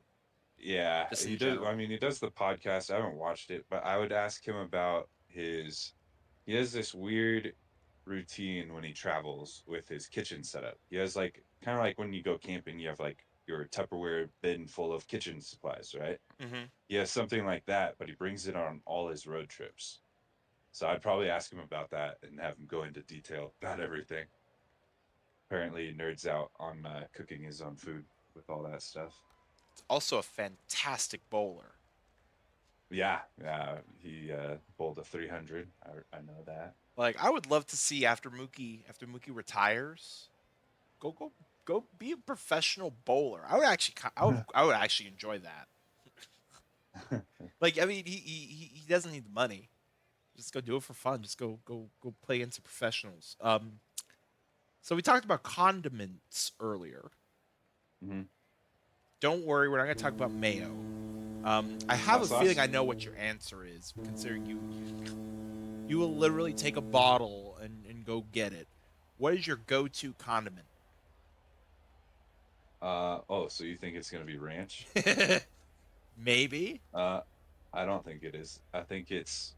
Yeah, just in he does. I general. mean, he does the podcast. I haven't watched it, but I would ask him about his. He has this weird routine when he travels with his kitchen setup. He has like kind of like when you go camping, you have like your Tupperware bin full of kitchen supplies, right? Mm-hmm. He has something like that, but he brings it on all his road trips. So I'd probably ask him about that and have him go into detail about everything. Apparently, he nerds out on cooking his own food with all that stuff. Also a fantastic bowler. Yeah, yeah. He bowled a 300. I know that. Like I would love to see after Mookie retires, go go be a professional bowler. I would actually enjoy that. Like I mean, he doesn't need the money. Just go do it for fun. Just go play into professionals. So we talked about condiments earlier. Hmm. Don't worry, we're not going to talk about mayo. I have Hot a feeling sauce? I know what your answer is, considering you will literally take a bottle and go get it. What is your go-to condiment? Oh, so you think it's gonna be ranch? Maybe. Uh, I don't think it is. I think it's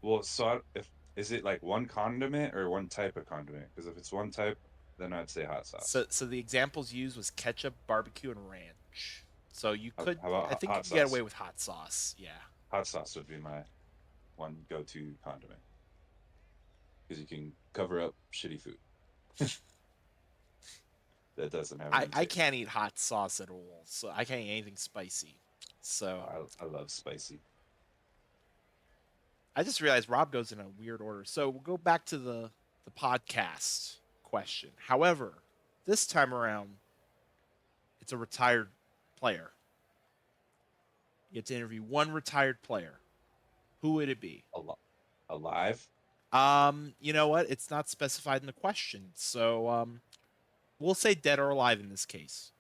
well. So if is it like one condiment or one type of condiment? Because if it's one type, then I'd say hot sauce. So the examples used was ketchup, barbecue, and ranch. So How about I think you hot could get away sauce? with hot sauce. Yeah. Hot sauce would be my one go-to condiment because you can cover up shitty food that doesn't have any I taste. can't eat hot sauce at all, so I can't eat anything spicy. So I love spicy. I just realized Rob goes in a weird order. So we'll go back to the podcast question. However, this time around, it's a retired player. You get to interview one retired player. Who would it be? Alive? You know what? It's not specified in the question, so we'll say dead or alive in this case.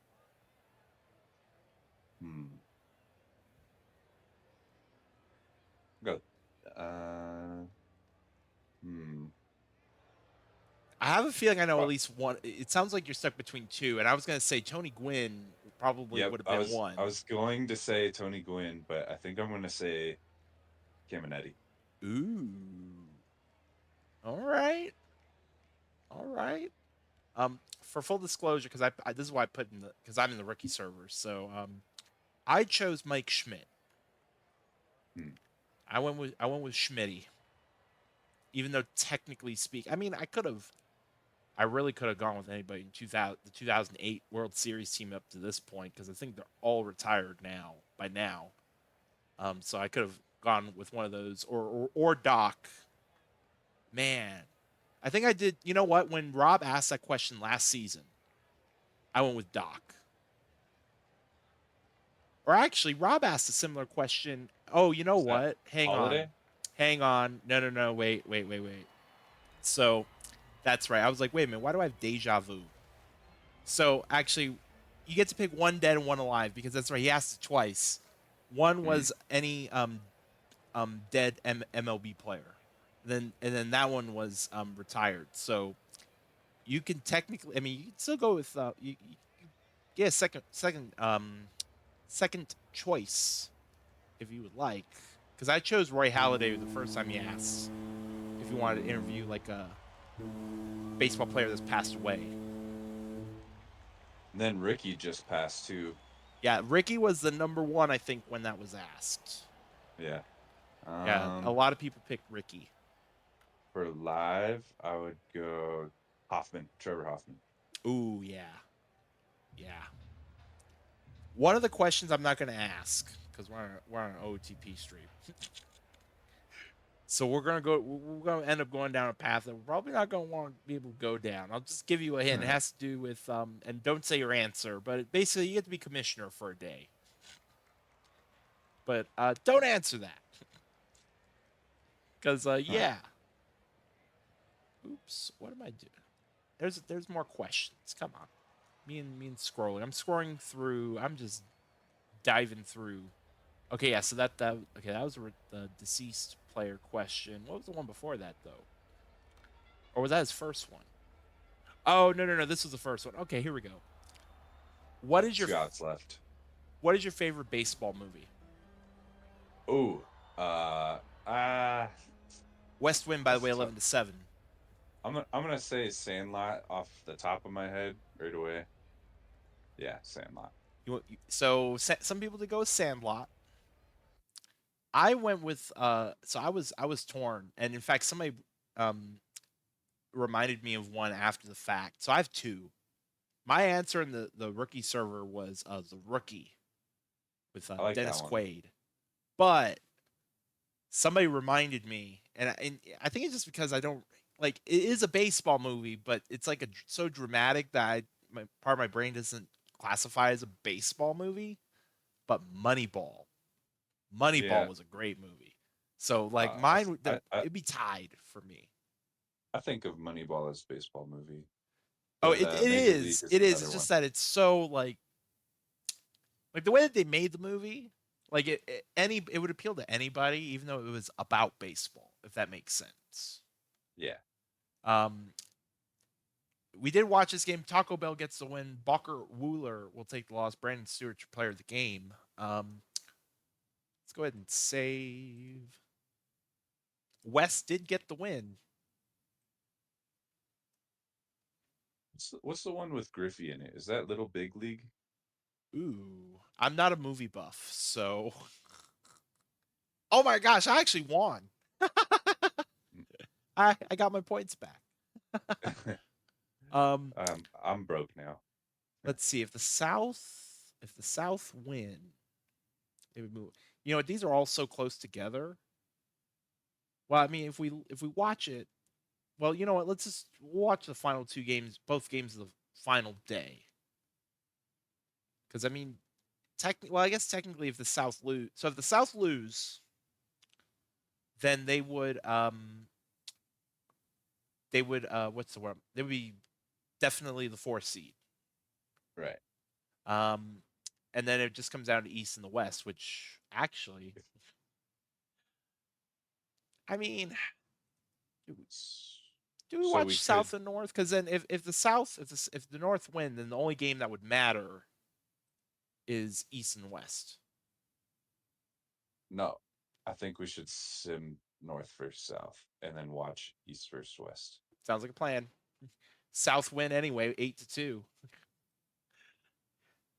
Hmm. Go. Uh, hmm. I have a feeling I know at Pro- least one. It sounds like you're stuck between two, and I was going to say Tony Gwynn probably Yep, would have been one. I was going to say Tony Gwynn, but I think I'm going to say Caminetti. Ooh. All right. All right. For full disclosure, because this is why I put in the because I'm in the rookie server, so I chose Mike Schmidt. Hmm. I went with Schmitty, even though technically speak, I mean I really could have gone with anybody in 2000 the 2008 World Series team up to this point because I think they're all retired now by now. So I could have gone with one of those or Doc. Man, I think I did. You know what? When Rob asked that question last season, I went with Doc. Or actually, Rob asked a similar question. Oh, you know Is that what? Hang on. Holiday? Hang on. No, no, no. Wait. So that's right. I was like, wait a minute. Why do I have deja vu? So actually, you get to pick one dead and one alive because that's right. He asked it twice. One Hmm. was any dead MLB player. And then that one was retired. So you can technically, I mean, you can still go with you get a second choice if you would like, because I chose Roy Halladay the first time you asked if you wanted to interview like a baseball player that's passed away. And then Ricky just passed too. Yeah, Ricky was the number one, I think, when that was asked. Yeah. Yeah, a Um, lot of people picked Ricky. for live, I would go Hoffman, Trevor Hoffman. Ooh, yeah. One of the questions I'm not going to ask because we're on an OTP stream, so we're gonna end up going down a path that we're probably not gonna want to be able to go down. I'll just give you a hint. It has to do with and don't say your answer, but basically you get to be commissioner for a day. But don't answer that because Huh. yeah. Oops, what am I doing? There's more questions. Come on, me and scrolling. I'm scrolling through. I'm just diving through. Okay, yeah. So that okay. That was the deceased player question. What was the one before that though? Or was that his first one? Oh no. This was the first one. Okay, here we go. What Got is your 2 outs left. what is your favorite baseball movie? Oh, ah, West Wind, by the that's way, tough. 11-7. I'm gonna say Sandlot off the top of my head right away. Yeah, Sandlot. So some people did go with Sandlot. I went with so I was torn, and in fact, somebody um reminded me of one after the fact. So I have two. My answer in the rookie server was the rookie with I like that Dennis one. Quaid, but somebody reminded me, and I think it's just because I don't like it is a baseball movie, but it's like so dramatic that part of my brain doesn't classify as a baseball movie. But Moneyball Yeah. was a great movie. So like Uh, I, th- mine, I it'd be tied for me. I think of Moneyball as a baseball movie, Oh, but it, it Major League is. is It is. another It's one. just that it's so like the way that they made the movie, like it would appeal to anybody, even though it was about baseball, if that makes sense. Yeah. Um, we did watch this game. Taco Bell gets the win. Balker Wooler will take the loss. Brandon Stewart, player of the game. Let's go ahead and save. West did get the win. What's the one with Griffey in it? Is that Little Big League? Ooh, I'm not a movie buff, so oh my gosh, I actually won. I got my points back. Um, I'm broke now. let's see if the South win, it would move. You know what? These are all so close together. Well, I mean, if we watch it, well, you know what? Let's just watch the final two games, both games of the final day. Because I mean, well, I guess technically, if the South lose, so if the South lose, then they would they would what's the word? They would be definitely the 4th seed. Right. Um, and then it just comes down to East and the West, which actually, I mean, do we, do we So we watch could South and North? Because then if the South if the North win, then the only game that would matter is East and West. no. I think we should sim north versus south and then watch east versus west. Sounds like a plan. South win anyway, 8-2.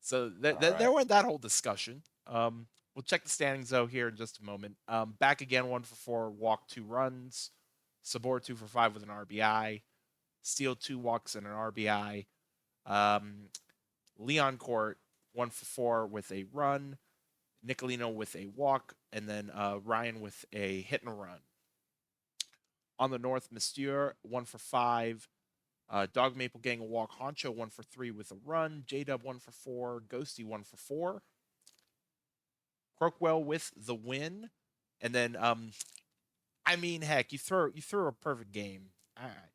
So All there right. went that whole discussion. We'll check the standings though here in just a moment. Back again, 1 for 4, walk 2 runs, Sabor 2 for 5 with an RBI, Steele 2 walks and an RBI. Um, Leon Court 1 for 4 with a run, Nicolino with a walk, and then Ryan with a hit and run. On the North, Mystere 1 for 5, Dog Maple getting a walk, Honcho 1 for 3 with a run, J Dub 1 for 4, Ghosty 1 for 4. Crookwell with the win, and then I mean, heck, you throw a perfect game. All right,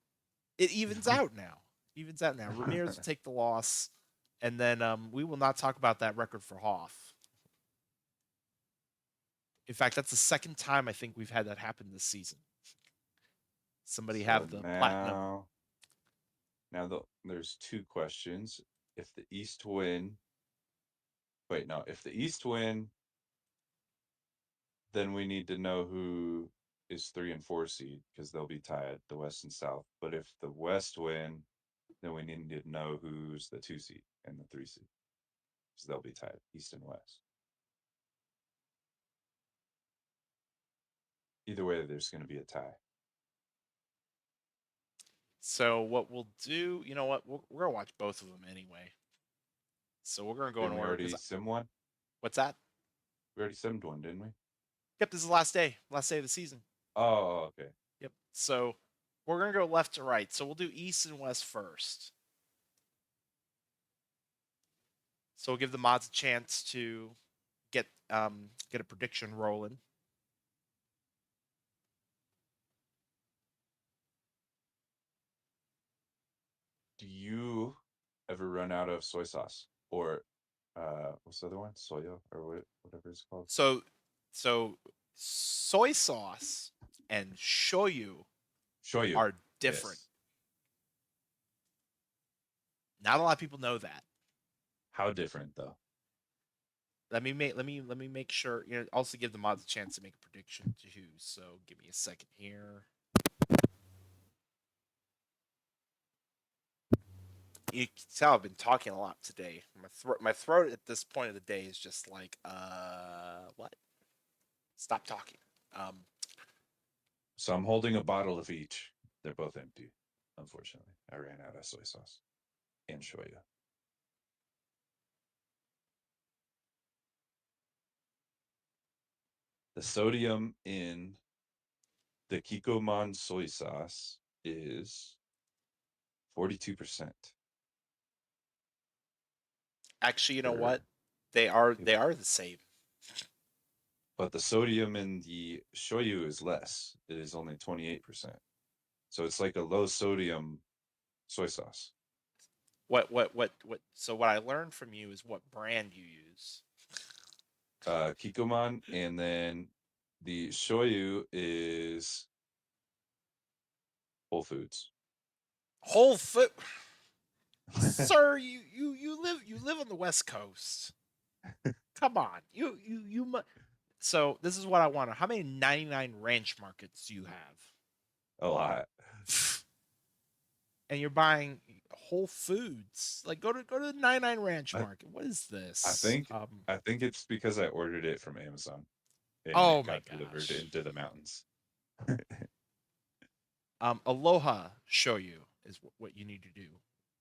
it evens out now. Evens out now. Ramirez will take the loss, and then we will not talk about that record for Hoff. In fact, that's the second time I think we've had that happen this season. Somebody So have the platinum. there's two questions. If the East win, wait, no, if the East win, then we need to know who is 3 and 4 seed because they'll be tied, the West and South. But if the West win, then we need to know who's the 2 seed and the 3 seed because they'll be tied, East and West. Either way, there's going to be a tie. So what we'll do, you know what? We're gonna watch both of them anyway. So we're gonna go in Didn't we order already because sim one? what's that? We already simmed one, didn't we? Yep, this is the last day of the season. Oh, okay. Yep. So we're gonna go left to right. So we'll do East and West first. So we'll give the mods a chance to get a prediction rolling. Do you ever run out of soy sauce or what's the other one? Soya or whatever it's called. So soy sauce and shoyu Shoyu. are different. Yes. Not a lot of people know that. How different though? Let me make sure. You know, also give the mods a chance to make a prediction too. So give me a second here. You can tell I've been talking a lot today. My throat at this point of the day is just like, what? Stop talking. Um, So I'm holding a bottle of each. They're both empty. Unfortunately, I ran out of soy sauce and shoyu. The sodium in the Kikkoman soy sauce is 42% actually, you know for what? They are the same. but the sodium in the shoyu is less. It is only 28%. So it's like a low sodium soy sauce. So what I learned from you is what brand you use. Kikkoman, and then the shoyu is Whole Foods. Whole Foot, sir. You live on the West Coast. Come on, So this is what I want. How many 99 ranch markets do you A lot. have? And you're buying Whole Foods. Like go to the 99 Ranch I, Market. What is I this? think I think it's because I ordered it from Amazon and Oh it my got delivered gosh. into the mountains. Aloha Shoyu is what you need to do,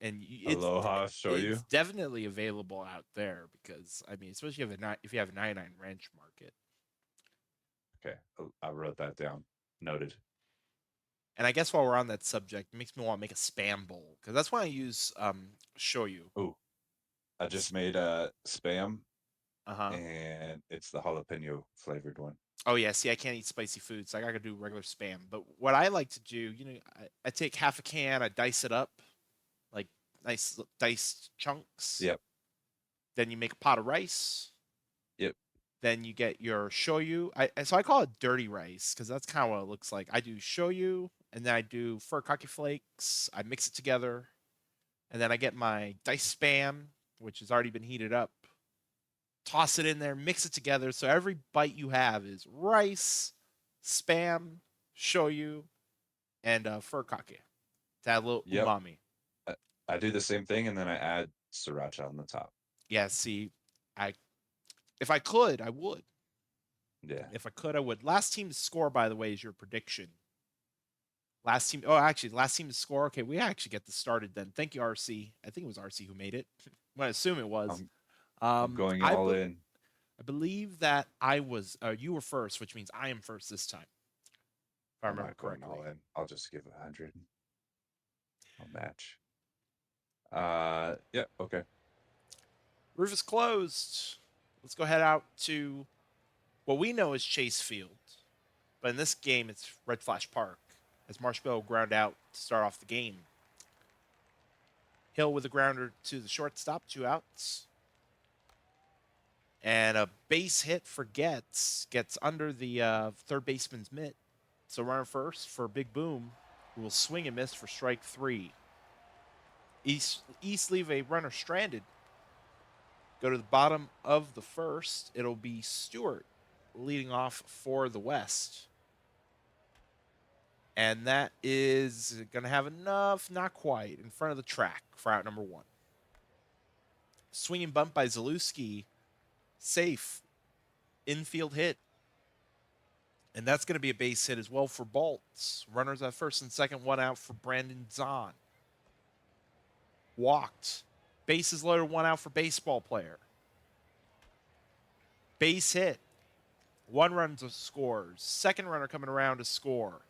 and Aloha it's shoyu. definitely available out there because I mean, especially if you have a 99 Ranch Market. Okay, I wrote that down. Noted. And I guess while we're on that subject, it makes me want to make a spam bowl because that's why I use shoyu. Oh, I just made a spam Uh huh. and it's the jalapeno flavored one. Oh yeah, see, I can't eat spicy food, so I gotta do regular spam. But what I like to do, I take half a can, I dice it up, like nice diced chunks. Yep. Then you make a pot of rice. Yep. Then you get your shoyu. So I call it dirty rice because that's kind of what it looks like. I do shoyu, and then I do furikake flakes. I mix it together, and then I get my diced spam, which has already been heated up. Toss it in there, mix it together, so every bite you have is rice, spam, shoyu, and furikake to add a little Yep. umami. I, I do the same thing, and then I add sriracha on the top. Yeah, see, I if I could, I would. Yeah. If I could, I would. Last team to score, by the way, is your prediction. Last team. Oh, actually, last team to score. Okay, we actually get this started then. Thank you, RC. I think it was RC who made it. I'm gonna assume it was. I'm going I all in. I believe that I was. You were first, which means I am first this time, if I I'm remember not going correctly. all in. I'll just give 100. I'll match. Yeah, okay. Roof is closed. Let's go head out to what we know as Chase Field, but in this game it's Red Flash Park, as Marshmallow ground out to start off the game. Hill with a grounder to the shortstop, 2 outs. And a base hit for gets under the third baseman's mitt. So runner first for Big Boom, who will swing and miss for strike 3. East leave a runner stranded. Go to the bottom of the first. It'll be Stewart leading off for the West. And that is going to have enough, not quite, in front of the track for out number 1. Swinging bunt by Zalewski, safe, infield hit. And that's going to be a base hit as well for Bolts. Runners at first and second, 1 out for Brandon Zahn. Walked. Bases loaded, 1 out for baseball player. Base hit. 1 run scores. Second runner coming around to score.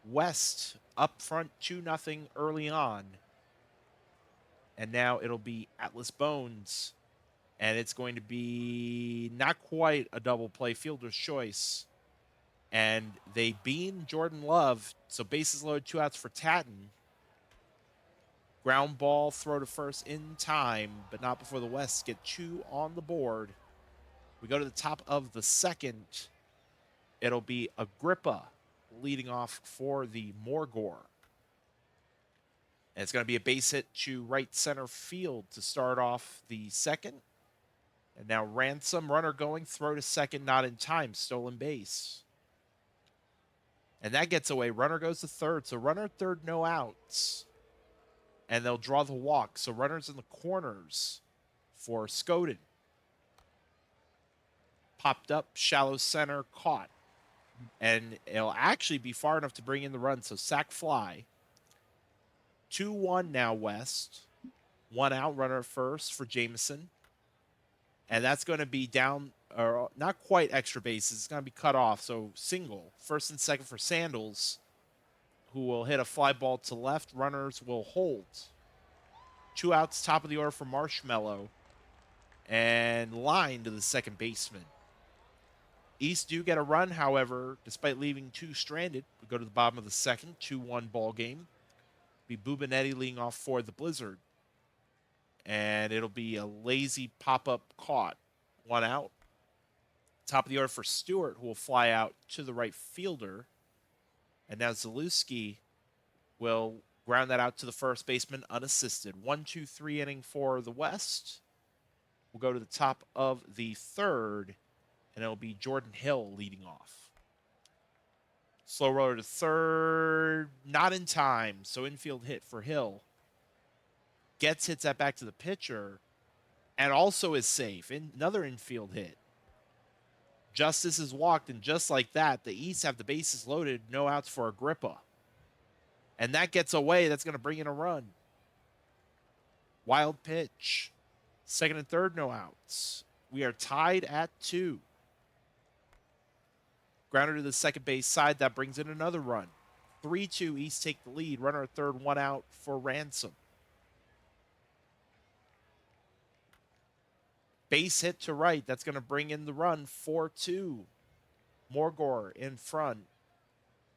West up front 2-0 early on. And now it'll be Atlas Bones. And it's going to be not quite a double play, fielder's choice. And they bean Jordan Love. So bases loaded, 2 outs for Tatton. Ground ball, throw to first in time, but not before the West get 2 on the board. We go to the top of the second. It'll be Agrippa leading off for the Morgor. And it's going to be a base hit to right center field to start off the second. And now Ransom, runner going, throw to second, not in time, stolen base. And that gets away. Runner goes to third. So runner third, no outs. And they'll draw the walk. So runners in the corners for Skoden. Popped up, shallow center, caught. And it'll actually be far enough to bring in the run. So sack fly. 2-1 now West. 1 out, runner first for Jameson. And that's going to be down, or not quite extra bases. It's going to be cut off. So single. First and second for Sandals, who will hit a fly ball to left. Runners will hold. 2 outs, top of the order for Marshmallow. And line to the second baseman. East do get a run, however, despite leaving 2 stranded. We go to the bottom of the second, 2-1 ball game. Be Bubinetti leading off for the Blizzard. And it'll be a lazy pop-up caught. 1 out. Top of the order for Stewart, who will fly out to the right fielder. And now Zalewski will ground that out to the first baseman unassisted. 1-2-3 inning for the West. We'll go to the top of the third, and it'll be Jordan Hill leading off. Slow roller to third, not in time, so infield hit for Hill. Hits that back to the pitcher, and also is safe. Another infield hit. Justice is walked, and just like that, the East have the bases loaded, no outs for Agrippa. And that gets away. That's going to bring in a run. Wild pitch. Second and third, no outs. We are tied at 2. Grounder to the second base side. That brings in another run. 3-2, East take the lead. Runner at third, 1 out for Ransom. Base hit to right. That's going to bring in the run. 4-2. Morgor in front.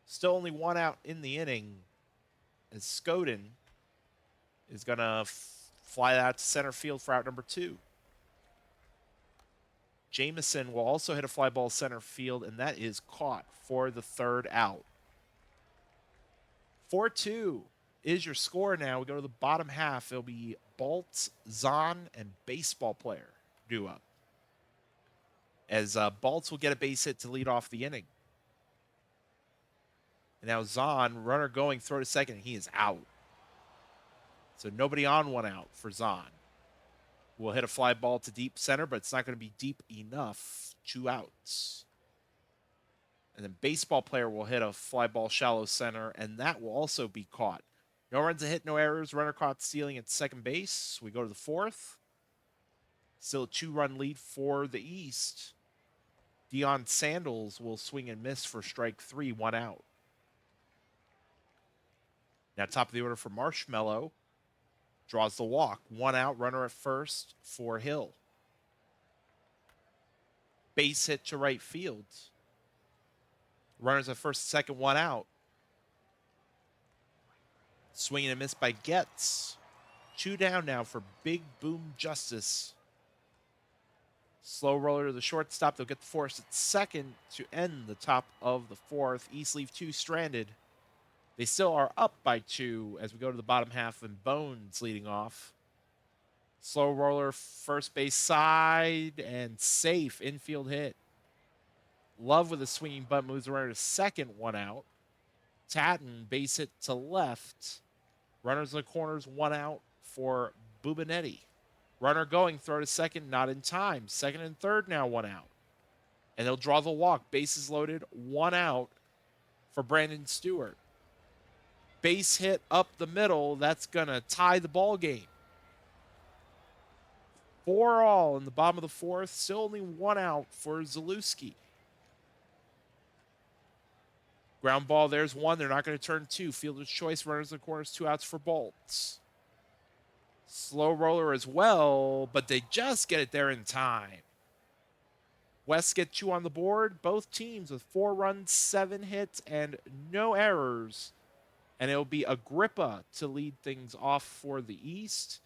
Still only one out in the inning as Skoden is going to fly that to center field for out number 2. Jameson will also hit a fly ball center field, and that is caught for the 3rd out. 4-2 is your score now. We go to the bottom half. It'll be Baltz, Zahn, and baseball player due up. As Baltz will get a base hit to lead off the inning. And now Zahn, runner going, throw to second, and he is out. So nobody on, one out for Zahn. Will hit a fly ball to deep center, but it's not going to be deep enough. 2 outs. And then baseball player will hit a fly ball shallow center, and that will also be caught. No runs a hit, no errors. Runner caught stealing at second base. We go to the 4th. Still a 2-run lead for the East. Deion Sandals will swing and miss for strike 3, 1 out. Now top of the order for Marshmallow. Draws the walk. 1 out, runner at first for Hill. Base hit to right field. Runners at first, second, 1 out. Swinging and miss by Getz. 2 down now for Big Boom Justice. Slow roller to the shortstop. They'll get the force at second to end the top of the 4th. East leave 2 stranded. They still are up by 2 as we go to the bottom half, and Bones leading off. Slow roller, first base side, and safe infield hit. Love with a swinging bunt moves the runner to second, 1 out. Tatton, base hit to left. Runners in the corners, 1 out for Bubinetti. Runner going, throw to second, not in time. Second and third now, 1 out. And they'll draw the walk. Bases loaded, 1 out for Brandon Stewart. Base hit up the middle. That's going to tie the ball game. 4 all in the bottom of the 4th. Still only 1 out for Zalewski. Ground ball, there's 1. They're not going to turn 2. Fielder's choice, runners in the corners, 2 outs for Bolts. Slow roller as well, but they just get it there in time. West get 2 on the board. Both teams with 4 runs, 7 hits, and no errors. And it'll be Agrippa to lead things off for the East.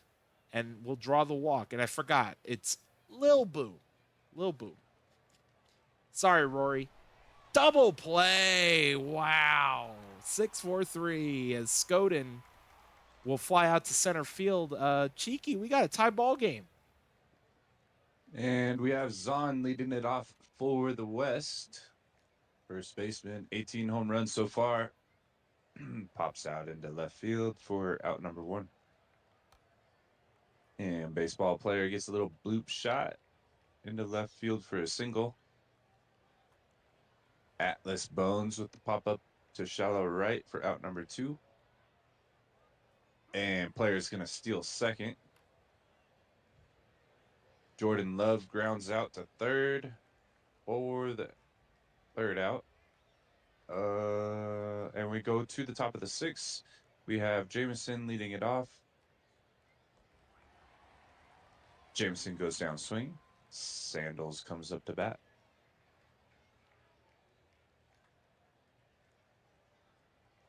And we'll draw the walk. And I forgot, it's Lil Boom. Lil Boom. Sorry, Rory. Double play. Wow. 6-4-3 as Skoden will fly out to center field. Cheeki, we got a tie ball game. And we have Zahn leading it off for the West. First baseman, 18 home runs so far. Pops out into left field for out number 1. And baseball player gets a little bloop shot into left field for a single. Atlas Bones with the pop-up to shallow right for out number 2. And player's going to steal second. Jordan Love grounds out to third for the 3rd out. And we go to the top of the 6th. We have Jameson leading it off. Jameson goes down swing. Sandals comes up to bat.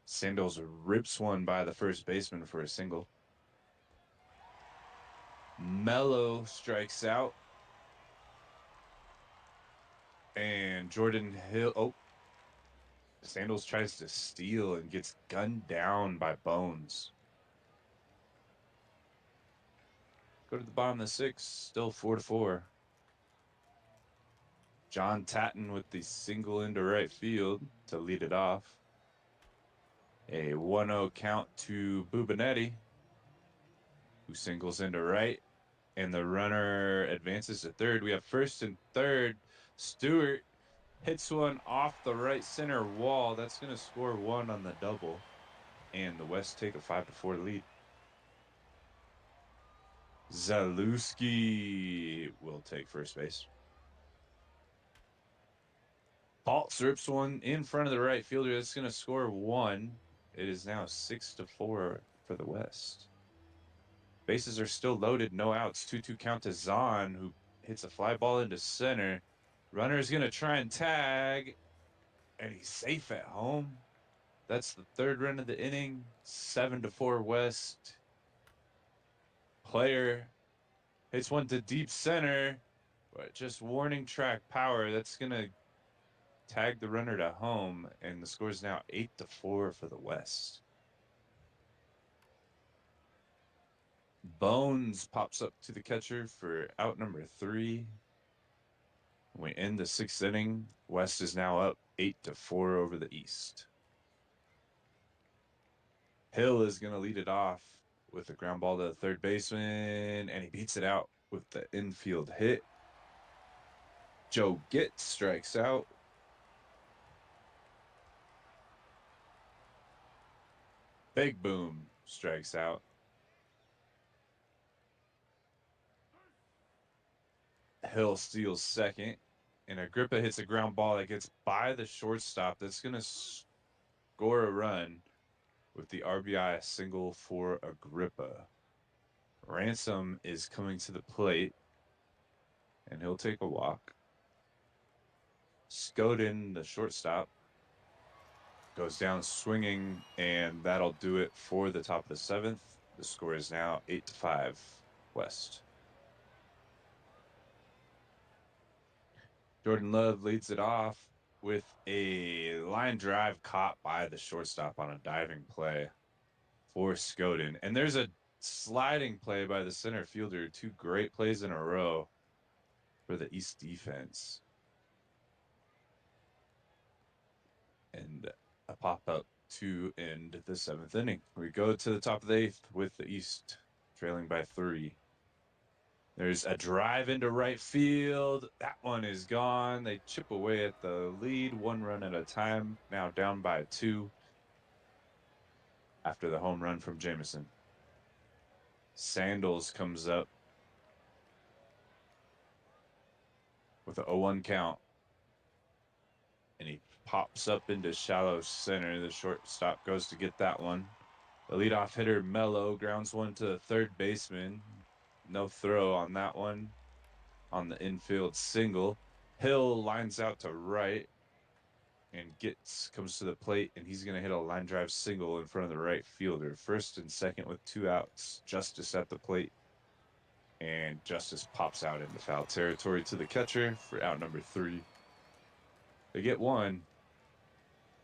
Sandals rips one by the first baseman for a single. Mello strikes out. And Jordan Hill. Oh, Sandals tries to steal and gets gunned down by Bones. Go to the bottom of the 6th, still 4-4. John Tatton with the single into right field to lead it off. A 1-0 count to Bubinetti, who singles into right, and the runner advances to third. We have first and third. Stewart hits one off the right center wall. That's going to score 1 on the double, and the West take a 5-4 lead. Zalewski will take first base. Paul rips one in front of the right fielder. That's going to score 1. It is now 6-4 for the West. Bases are still loaded, no outs. 2-2 count to Zahn, who hits a fly ball into center. Runner is going to try and tag, And he's safe at home. That's the third run of the inning. 7-4 West. Player hits one to deep center, but just warning track power. That's going to tag the runner to home, and the score is now 8-4 for the West. Bones pops up to the catcher for out number 3. We end the 6th inning. West is now up 8-4 over the East. Hill is going to lead it off with a ground ball to the third baseman, and he beats it out with the infield hit. Joe Gitt strikes out. Big Boom strikes out. Hill steals second, and Agrippa hits a ground ball that gets by the shortstop. That's going to score a run with the RBI single for Agrippa. Ransom is coming to the plate, and he'll take a walk. Scoden, the shortstop, goes down swinging, and that'll do it for the top of the 7th. The score is now 8-5 West. Jordan Love leads it off with a line drive caught by the shortstop on a diving play for Scoden. And there's a sliding play by the center fielder. 2 great plays in a row for the East defense. And a pop-up to end the 7th inning. We go to the top of the 8th with the East trailing by 3. There's a drive into right field. That one is gone. They chip away at the lead 1 run at a time. Now down by 2 after the home run from Jameson. Sandals comes up with a 0-1 count. And he pops up into shallow center. The shortstop goes to get that one. The leadoff hitter, Mello, grounds one to the third baseman. No throw on that one. On the infield single. Hill lines out to right and comes to the plate, and he's going to hit a line drive single in front of the right fielder. First and second with 2 outs. Justice at the plate. And Justice pops out into foul territory to the catcher for out number 3. They get 1.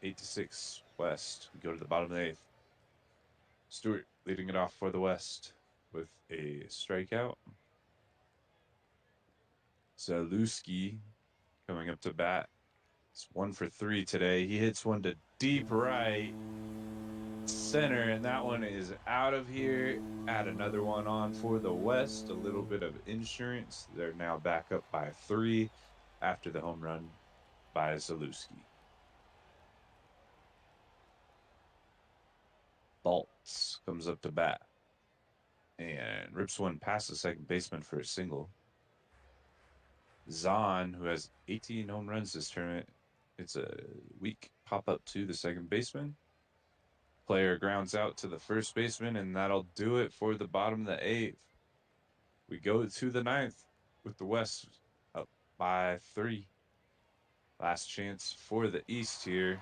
8-6 West. We go to the bottom of the 8th. Stewart leading it off for the West with a strikeout. Zalewski coming up to bat. It's 1 for 3 today. He hits one to deep right center, and that one is out of here. Add another one on for the West. A little bit of insurance. They're now back up by 3 after the home run by Zalewski. Baltz comes up to bat and rips one past the second baseman for a single. Zahn, who has 18 home runs this tournament, it's a weak pop-up to the second baseman. Player grounds out to the first baseman, and that'll do it for the bottom of the 8th. We go to the 9th with the West up by 3. Last chance for the East here.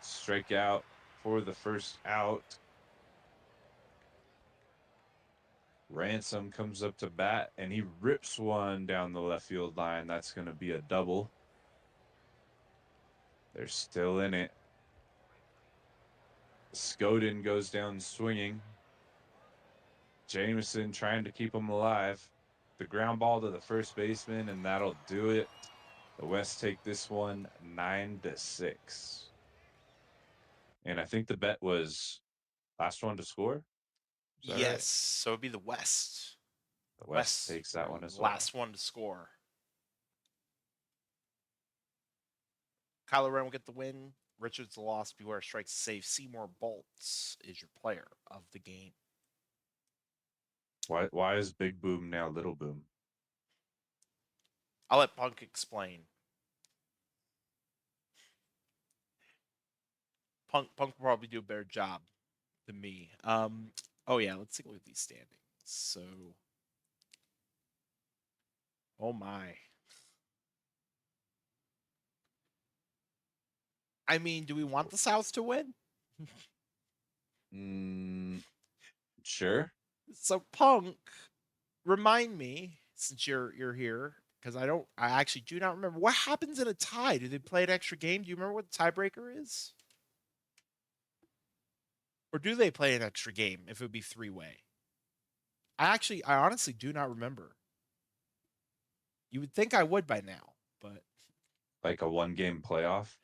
Strikeout for the first out. Ransom comes up to bat, and he rips one down the left field line. That's going to be a double. They're still in it. Scoden goes down swinging. Jameson trying to keep him alive. The ground ball to the first baseman, and that'll do it. The West take this one 9-6. And I think the bet was last one to score. Is that Yes, right? so it'd be the West. The West takes that one as well. Last one to score. Kylo Ren will get the win. Richards the loss. Beware strikes save. Seymour Bolts is your player of the game. Why is Big Boom now Little Boom? I'll let Punk explain. Punk will probably do a better job than me. Oh yeah, let's take a look at these standings. So, oh my. I mean, do we want the South to win? Mm, sure. So Punk, remind me since you're here because I actually do not remember what happens in a tie. Do they play an extra game? Do you remember what the tiebreaker is? Or do they play an extra game if it would be three-way? I honestly do not remember. You would think I would by now, but Like a 1 game playoff.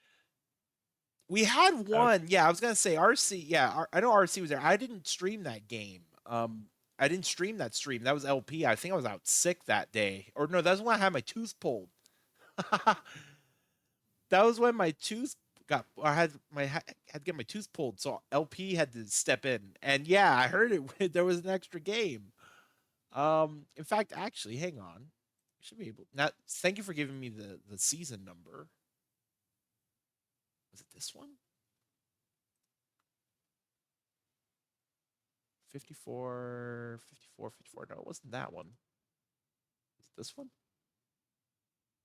we had That would, one. Yeah, I was gonna say RC. Yeah, I know RC was there. I didn't stream that game. I didn't stream that stream. That was LP. I think I was out sick that day, or no, that's when I had my tooth pulled. That was when my tooth got. I had to get my tooth pulled, so LP had to step in. And yeah, I heard it. There was an extra game. In fact, actually, hang on. I should be able. Now, thank you for giving me the season number. Was it this one? 54, 54, 54. No, it wasn't that one. Was it this one?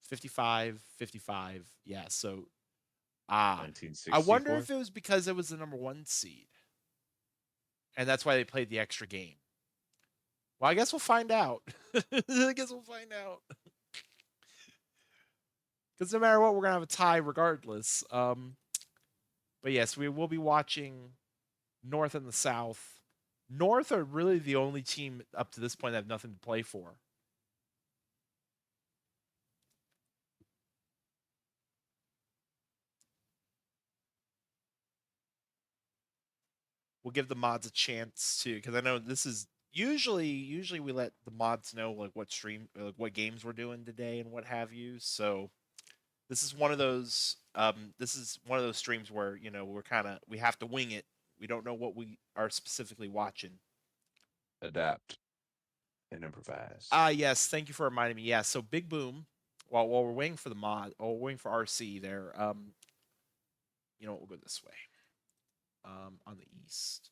55, 55. Yeah, so I wonder 1964. if it was because it was the number one seed. And that's why they played the extra game. Well, I guess we'll find out. I guess we'll find out. Because no matter what, we're gonna have a tie regardless. But yes, we will be watching North and the South. North are really the only team up to this point that have nothing to play for. We'll give the mods a chance to, because I know this is usually we let the mods know like what games we're doing today and what have you. So this is one of those streams where we have to wing it. We don't know what we are specifically watching. Adapt and improvise. Yes, thank you for reminding me. Yeah, so Big Boom. While we're waiting for the mod, or we're waiting for RC there. You know what? We'll go this way. On the east,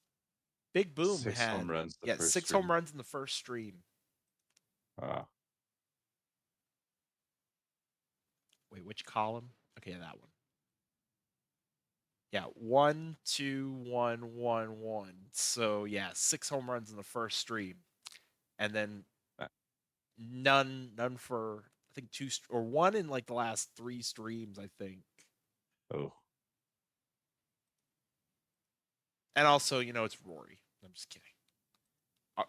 Big Boom 6 home had runs the yeah first 6 home stream. runs in the first stream. Uh, Wait, which column? Okay, that one. Yeah, 1, 2, 1, 1, 1. So yeah, 6 home runs in the first stream, and then uh, none for I think or one in like the last 3 streams, I think. oh, And also, it's Rory. I'm just kidding. Uh,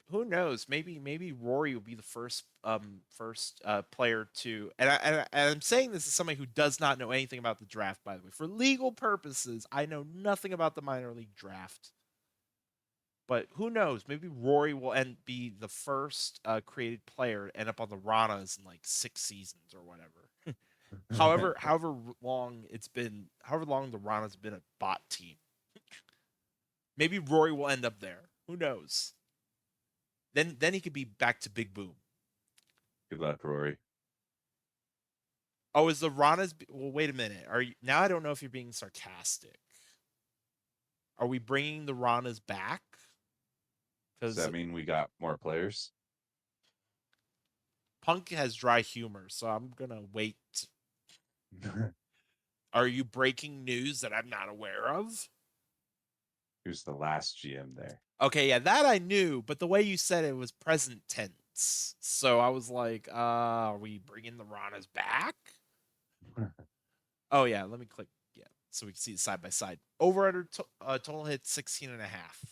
Who knows? Maybe Rory will be the first player to. And I'm saying this as somebody who does not know anything about the draft. By the way, for legal purposes, I know nothing about the minor league draft. But who knows? Maybe Rory will be the first created player to end up on the Ranas in like 6 seasons or whatever. However long the Ranas been a bot team. Maybe Rory will end up there. Who knows? Then he could be back to Big Boom. good luck, Rory. Oh, is the Ranas? Well, wait a minute. Are you now? I don't know if you're being sarcastic. Are we bringing the Ranas back? Does Because that mean we got more players? Punk has dry humor, so I'm gonna wait. Are you breaking news that I'm not aware of? Who's the last GM there? Okay, yeah, that I knew, but the way you said it was present tense. So I was like, are we bringing the Ranas back? Oh yeah, let me click. Yeah, so we can see it side by side. Over under total hits 16 and a half.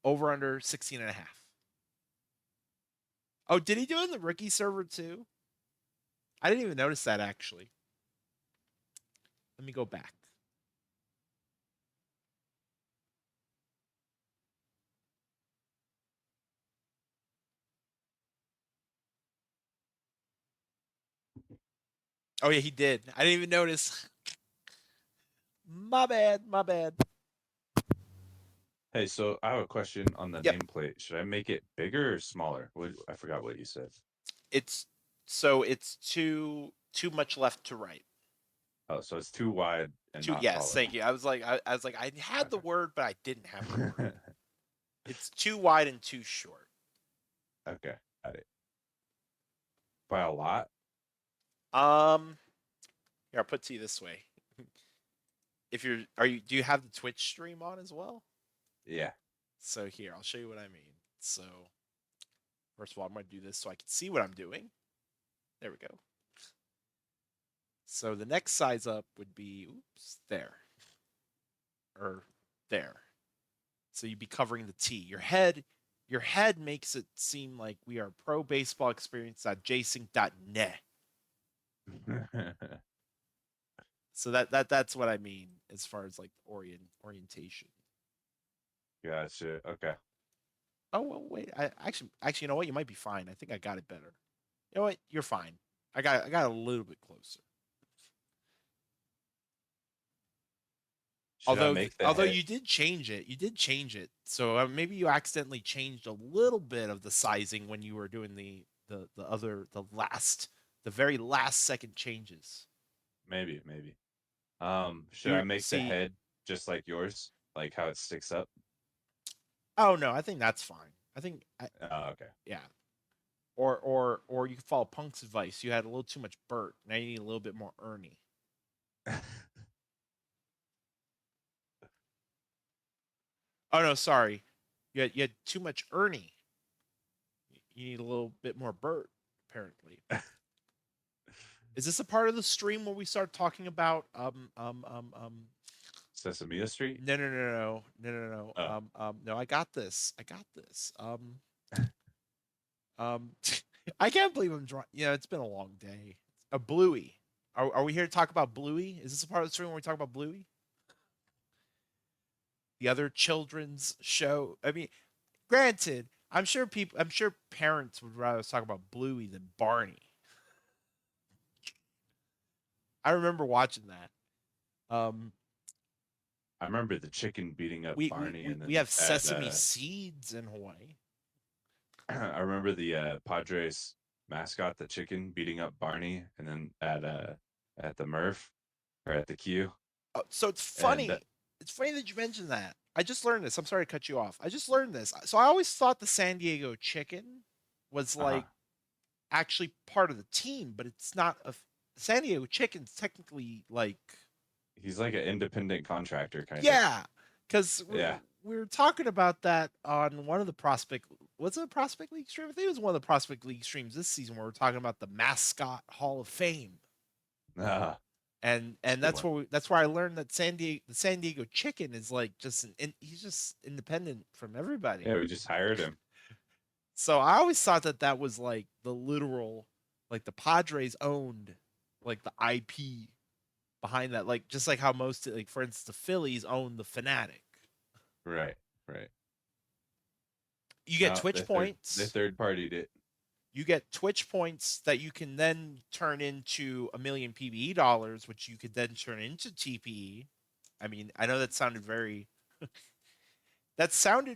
Over under 16 and a half. Oh, did he do it in the rookie server too? I didn't even notice that actually. Let me go back. Oh yeah, he did. I didn't even notice. My bad. My bad. Hey, so I have a question on the Yep. nameplate. Should I make it bigger or smaller? I forgot what you said. It's it's too much left to right. Oh, so it's too wide and Too not yes, tall thank enough. you. I had the Okay. word, but I didn't have the word. It's too wide and too short. Okay, got it. By a lot? Um, Here, I'll put to you this way. If you're, are you? Do you have the Twitch stream on as well? Yeah. So here, I'll show you what I mean. So first of all, I'm going to do this so I can see what I'm doing. There we go. So the next size up would be, oops, there or there. So you'd be covering the T. Your head makes it seem like we are pro baseball experience.jsync.net. So that's what I mean as far as like orientation. Gotcha. Okay. Oh well, wait. I actually, you know what? You might be fine. I think I got it better. You know what? You're fine. I got a little bit closer. Should I make the Although head? you did change it. So maybe you accidentally changed a little bit of the sizing when you were doing the very last second changes. Maybe, maybe. Should I You make the see, head just like yours? Like how it sticks up? oh no, I think that's fine. Oh, okay. Yeah. Or you could follow Punk's advice. You had a little too much Bert. Now you need a little bit more Ernie. Oh no, sorry. You had too much Ernie. You need a little bit more Bert, apparently. Is this a part of the stream where we start talking about Sesame Street? no. Oh, No, I got this. I got this. Um I can't believe I'm drawing. Yeah, it's been a long day. A Bluey. Are we here to talk about Bluey? Is this a part of the stream where we talk about Bluey? The other children's show. I mean, granted, I'm sure parents would rather talk about Bluey than Barney. I remember watching that. I remember the chicken beating up Barney, and We then have sesame seeds in Hawaii. I remember the Padres mascot, the chicken, beating up Barney, and then at the Murph or at the Q, So it's and funny. It's funny that you mentioned that. I just learned this. I'm sorry to cut you off. I just learned this. So I always thought the San Diego Chicken was uh-huh. like actually part of the team, but it's not a San Diego Chicken's technically like He's like an independent contractor kind of. yeah, because Yeah. we were talking about that on one of the prospect. Was it a prospect league stream? I think it was one of the prospect league streams this season where we're talking about the mascot Hall of Fame, Uh, and good one. that's where I learned that the San Diego Chicken is like just he's just independent from everybody. Yeah, we just hired him. So I always thought that that was like the literal, like the Padres owned, like the IP behind that, like just like how most like for instance the Phillies own the Fanatic. Right, right. You get No, Twitch they points. third partied it. You get Twitch points that you can then turn into a million PBE dollars, which you could then turn into TPE. I mean, I know that sounded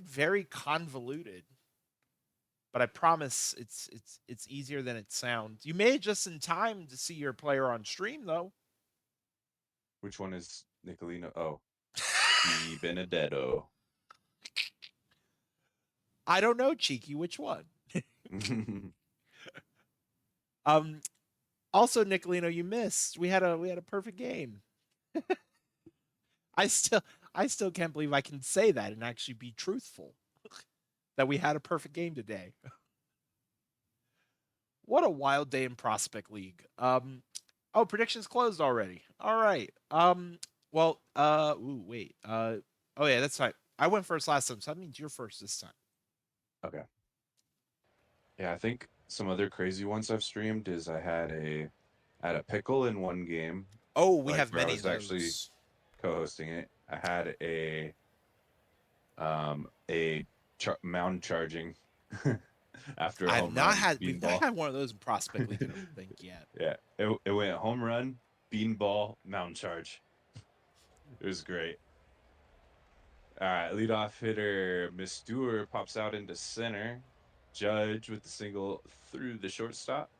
very convoluted, but I promise it's easier than it sounds. You made it just in time to see your player on stream though. Which one is Nicolino? Oh, Di Benedetto. I don't know, Cheeky, which one? Um Also, Nicolino, you missed. We had a perfect game. I still I still can't believe I can say that and actually be truthful that we had a perfect game today. What a wild day in Prospect League. Oh, predictions closed already. All right. Ooh, wait. Oh yeah, that's right. I went first last time, so that means you're first this time. Okay. Yeah, I think some other crazy ones I've streamed is I had a pickle in one game, Oh, we like have where I many of was actually those. co-hosting it. I had a mound charging after a home run We've not beanball. had one of those in Prospect League, I don't think yet. Yeah, it went home run, beanball, mound charge. It was great. All right, leadoff hitter Mistour pops out into center. Judge with the single through the shortstop.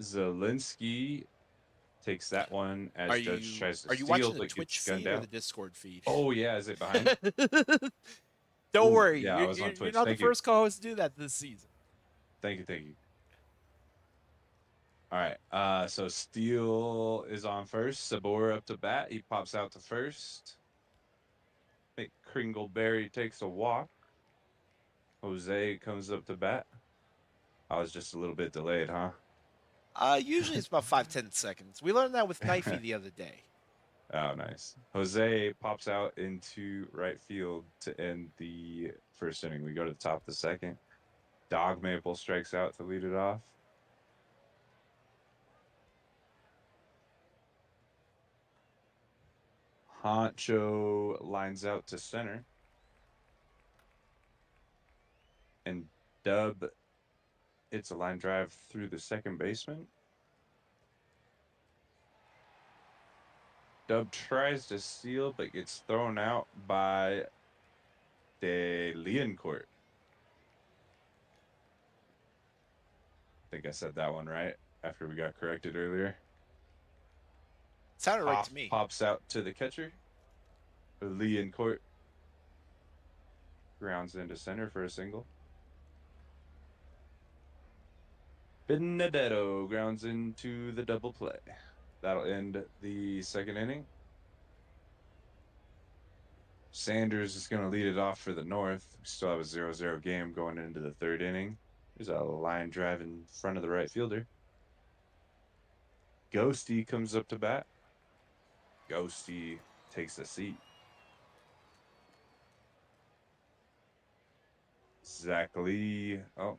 Zelensky takes that one as Judge tries to Are you steal watching the but Twitch gets gunned feed or the out. Discord feed? Oh yeah, is it behind? Don't Ooh, worry, yeah, I was on you're Twitch. not the Thank you. first co-host to do that this season. Thank you, thank you. All right. So Steele is on first. Sabor up to bat. He pops out to first. McCringleberry takes a walk. Jose comes up to bat. I was just a little bit delayed, huh? Usually it's about 5-10 seconds. We learned that with Knifey the other day. Oh, nice. Jose pops out into right field to end the first inning. We go to the top of the second. Dog Maple strikes out to lead it off. Honcho lines out to center. And Dub hits a line drive through the second baseman. Dub tries to steal, but gets thrown out by De Leoncourt. I think I said that one right after we got corrected earlier. Sounded right to Hoff me. pops out to the catcher. Leoncourt grounds into center for a single. Benedetto grounds into the double play. That'll end the second inning. Sanders is going to lead it off for the North. We still have a 0-0 game going into the third inning. There's a line drive in front of the right fielder. Ghosty comes up to bat. Ghosty takes a seat. Zach Lee. Oh,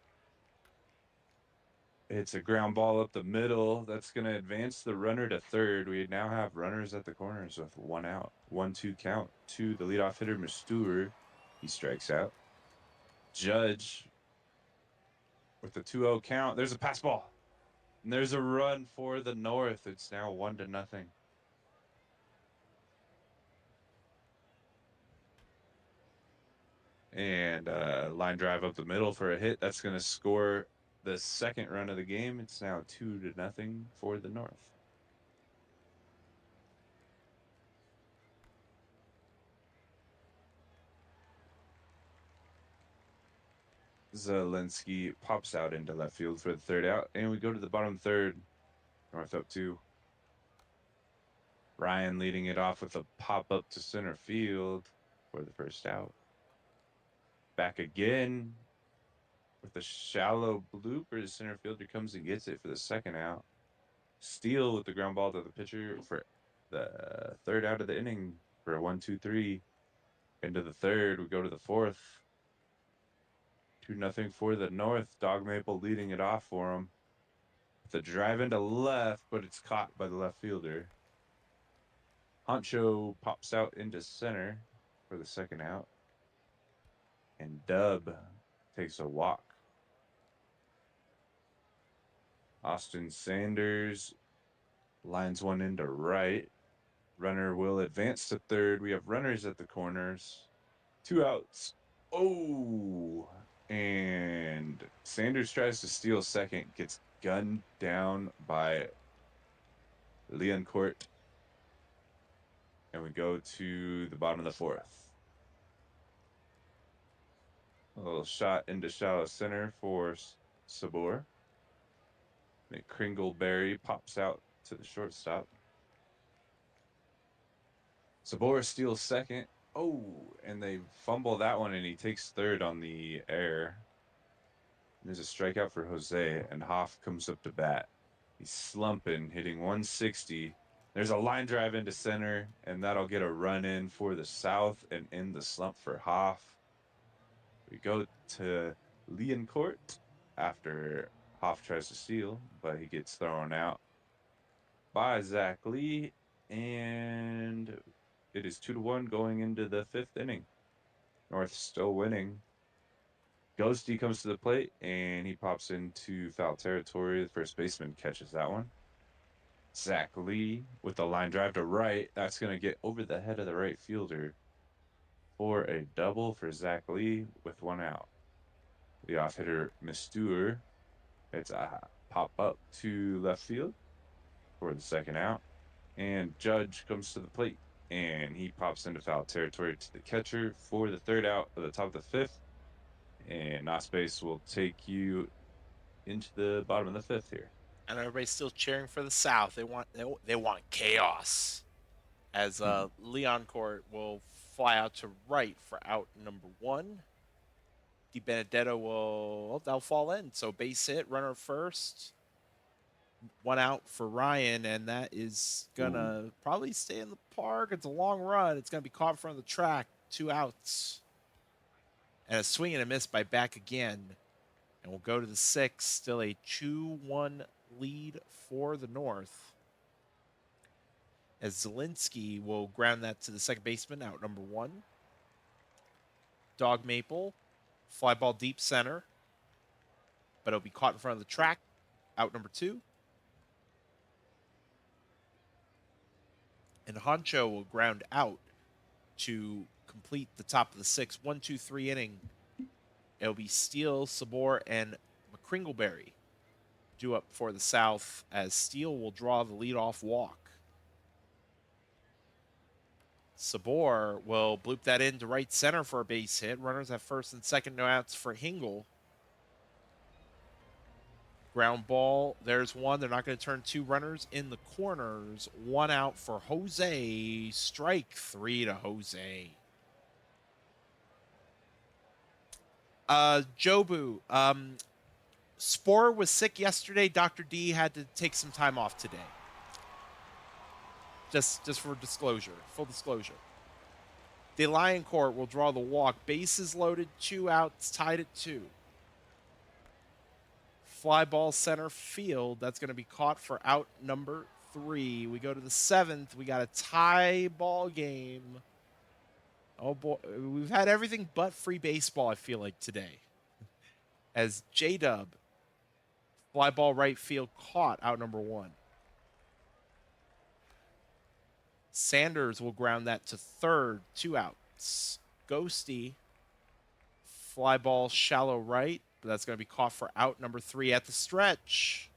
it's a ground ball up the middle. That's going to advance the runner to third. We now have runners at the corners with one out. 1-2 count to the leadoff hitter, Mistur. He strikes out. Judge with the 2-0 count. There's a pass ball. And there's a run for the North. It's now 1-0. And line drive up the middle for a hit. That's going to score the second run of the game. It's now 2-0 for the North. Zelensky pops out into left field for the third out, and we go to the bottom third. North up 2. Ryan leading it off with a pop up to center field for the first out. Back again with a shallow blooper. Center fielder comes and gets it for the second out. Steele with the ground ball to the pitcher for the third out of the inning for a 1-2-3. Into the third, we go to the fourth. 2-0 for the North. Dog Maple leading it off for him. The drive into left, but it's caught by the left fielder. Honcho pops out into center for the second out. And Dub takes a walk. Austin Sanders lines one into right. Runner will advance to third. We have runners at the corners. 2 outs. Oh, and Sanders tries to steal second, gets gunned down by Leoncourt. And we go to the bottom of the fourth. A little shot into shallow center for Sabor. McCringleberry pops out to the shortstop. Sabor steals second. Oh, and they fumble that one, and he takes third on the air. There's a strikeout for Jose, and Hoff comes up to bat. He's slumping, hitting 160. There's a line drive into center, and that'll get a run in for the South and end the slump for Hoff. We go to Leoncourt after Hoff tries to steal, but he gets thrown out by Zach Lee, and it is 2-1 going into the fifth inning. North still winning. Ghosty comes to the plate, and he pops into foul territory. The first baseman catches that one. Zach Lee with the line drive to right. That's going to get over the head of the right fielder for a double for Zach Lee with one out. The off hitter, Mistur. It's a pop up to left field for the second out. And Judge comes to the plate, and he pops into foul territory to the catcher for the third out of the top of the fifth. And nasbase will take you into the bottom of the fifth here. And everybody's still cheering for the South. They want chaos. As Leon Court will fly out to right for out number one. Di Benedetto they'll fall in. So base hit, runner first, one out for Ryan, and that is Ooh. gonna probably stay in the park. It's a long run. It's gonna be caught in front of the track. 2 outs. And a swing and a miss by back again. And we'll go to the sixth. Still a 2-1 lead for the North. As Zielinski will ground that to the second baseman, out number one. Dog Maple, fly ball deep center, but it'll be caught in front of the track, out number two. And Honcho will ground out to complete the top of the sixth. 1-2-3 inning. It'll be Steele, Sabor, and McCringleberry due up for the South as Steele will draw the leadoff walk. Sabor will bloop that into right center for a base hit. Runners at first and second, no outs for Hingle. Ground ball, there's one. They're not going to turn two runners in the corners. One out for Jose. Strike three to Jose. Jobu, Spore was sick yesterday. Dr. D had to take some time off today. Just for disclosure, full disclosure. The Lion Court will draw the walk. Bases loaded, 2 outs, tied at 2. Fly ball center field. That's going to be caught for out number 3. We go to the 7th. We got a tie ball game. Oh boy, we've had everything but free baseball, I feel like, today. As J-Dub, fly ball right field, caught out number 1. Sanders will ground that to third, 2 outs. Ghosty, fly ball shallow right, but that's going to be caught for out number 3 at the stretch.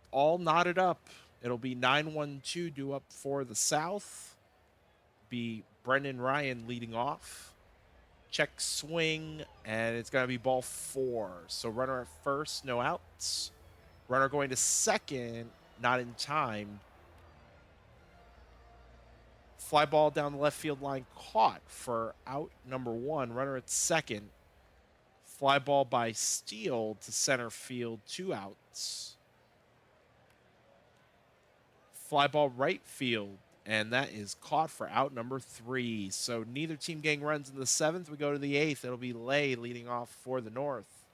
All knotted up. It'll be 9-1-2 due up for the South. Be Brendan Ryan leading off. Check swing, and it's going to be ball 4. So runner at first, no outs. Runner going to second, not in time. Fly ball down the left field line, caught for out number 1. Runner at second. Fly ball by Steele to center field, 2 outs. Fly ball right field, and that is caught for out number 3. So neither team getting runs in the 7th. We go to the 8th. It'll be Lay leading off for the North.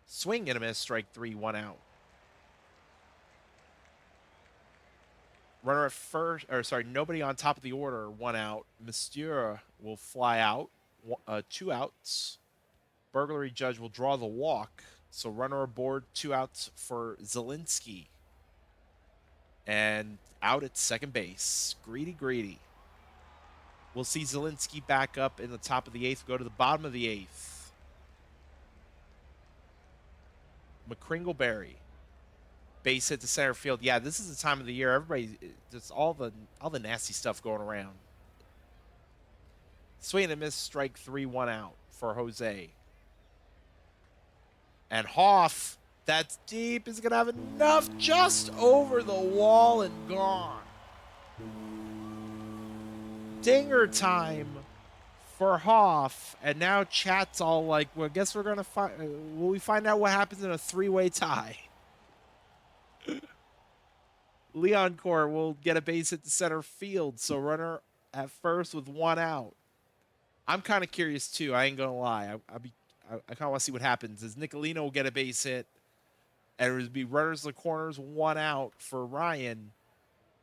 Swing and a miss, strike 3, 1 out. Runner at first, nobody on top of the order, 1 out. Mystura will fly out, 2 outs. Burglary judge will draw the walk. So runner aboard, 2 outs for Zielinski. And out at second base. Greedy. We'll see Zielinski back up in the top of the 8th. Go to the bottom of the 8th. McCringleberry. Base hit to center field. Yeah, this is the time of the year. Everybody, just all the nasty stuff going around. Swing and a miss, strike 3, 1 out for Jose. And Hoff, that's deep, is going to have enough just over the wall and gone. Dinger time for Hoff. And now chat's all like, well, I guess we're going to find, will we find out what happens in a 3-way tie? Leon Court will get a base hit to center field. So runner at first with 1 out. I'm kind of curious too. I ain't going to lie. I kind of want to see what happens. As Nicolino will get a base hit, and it would be runners in the corners, 1 out for Ryan.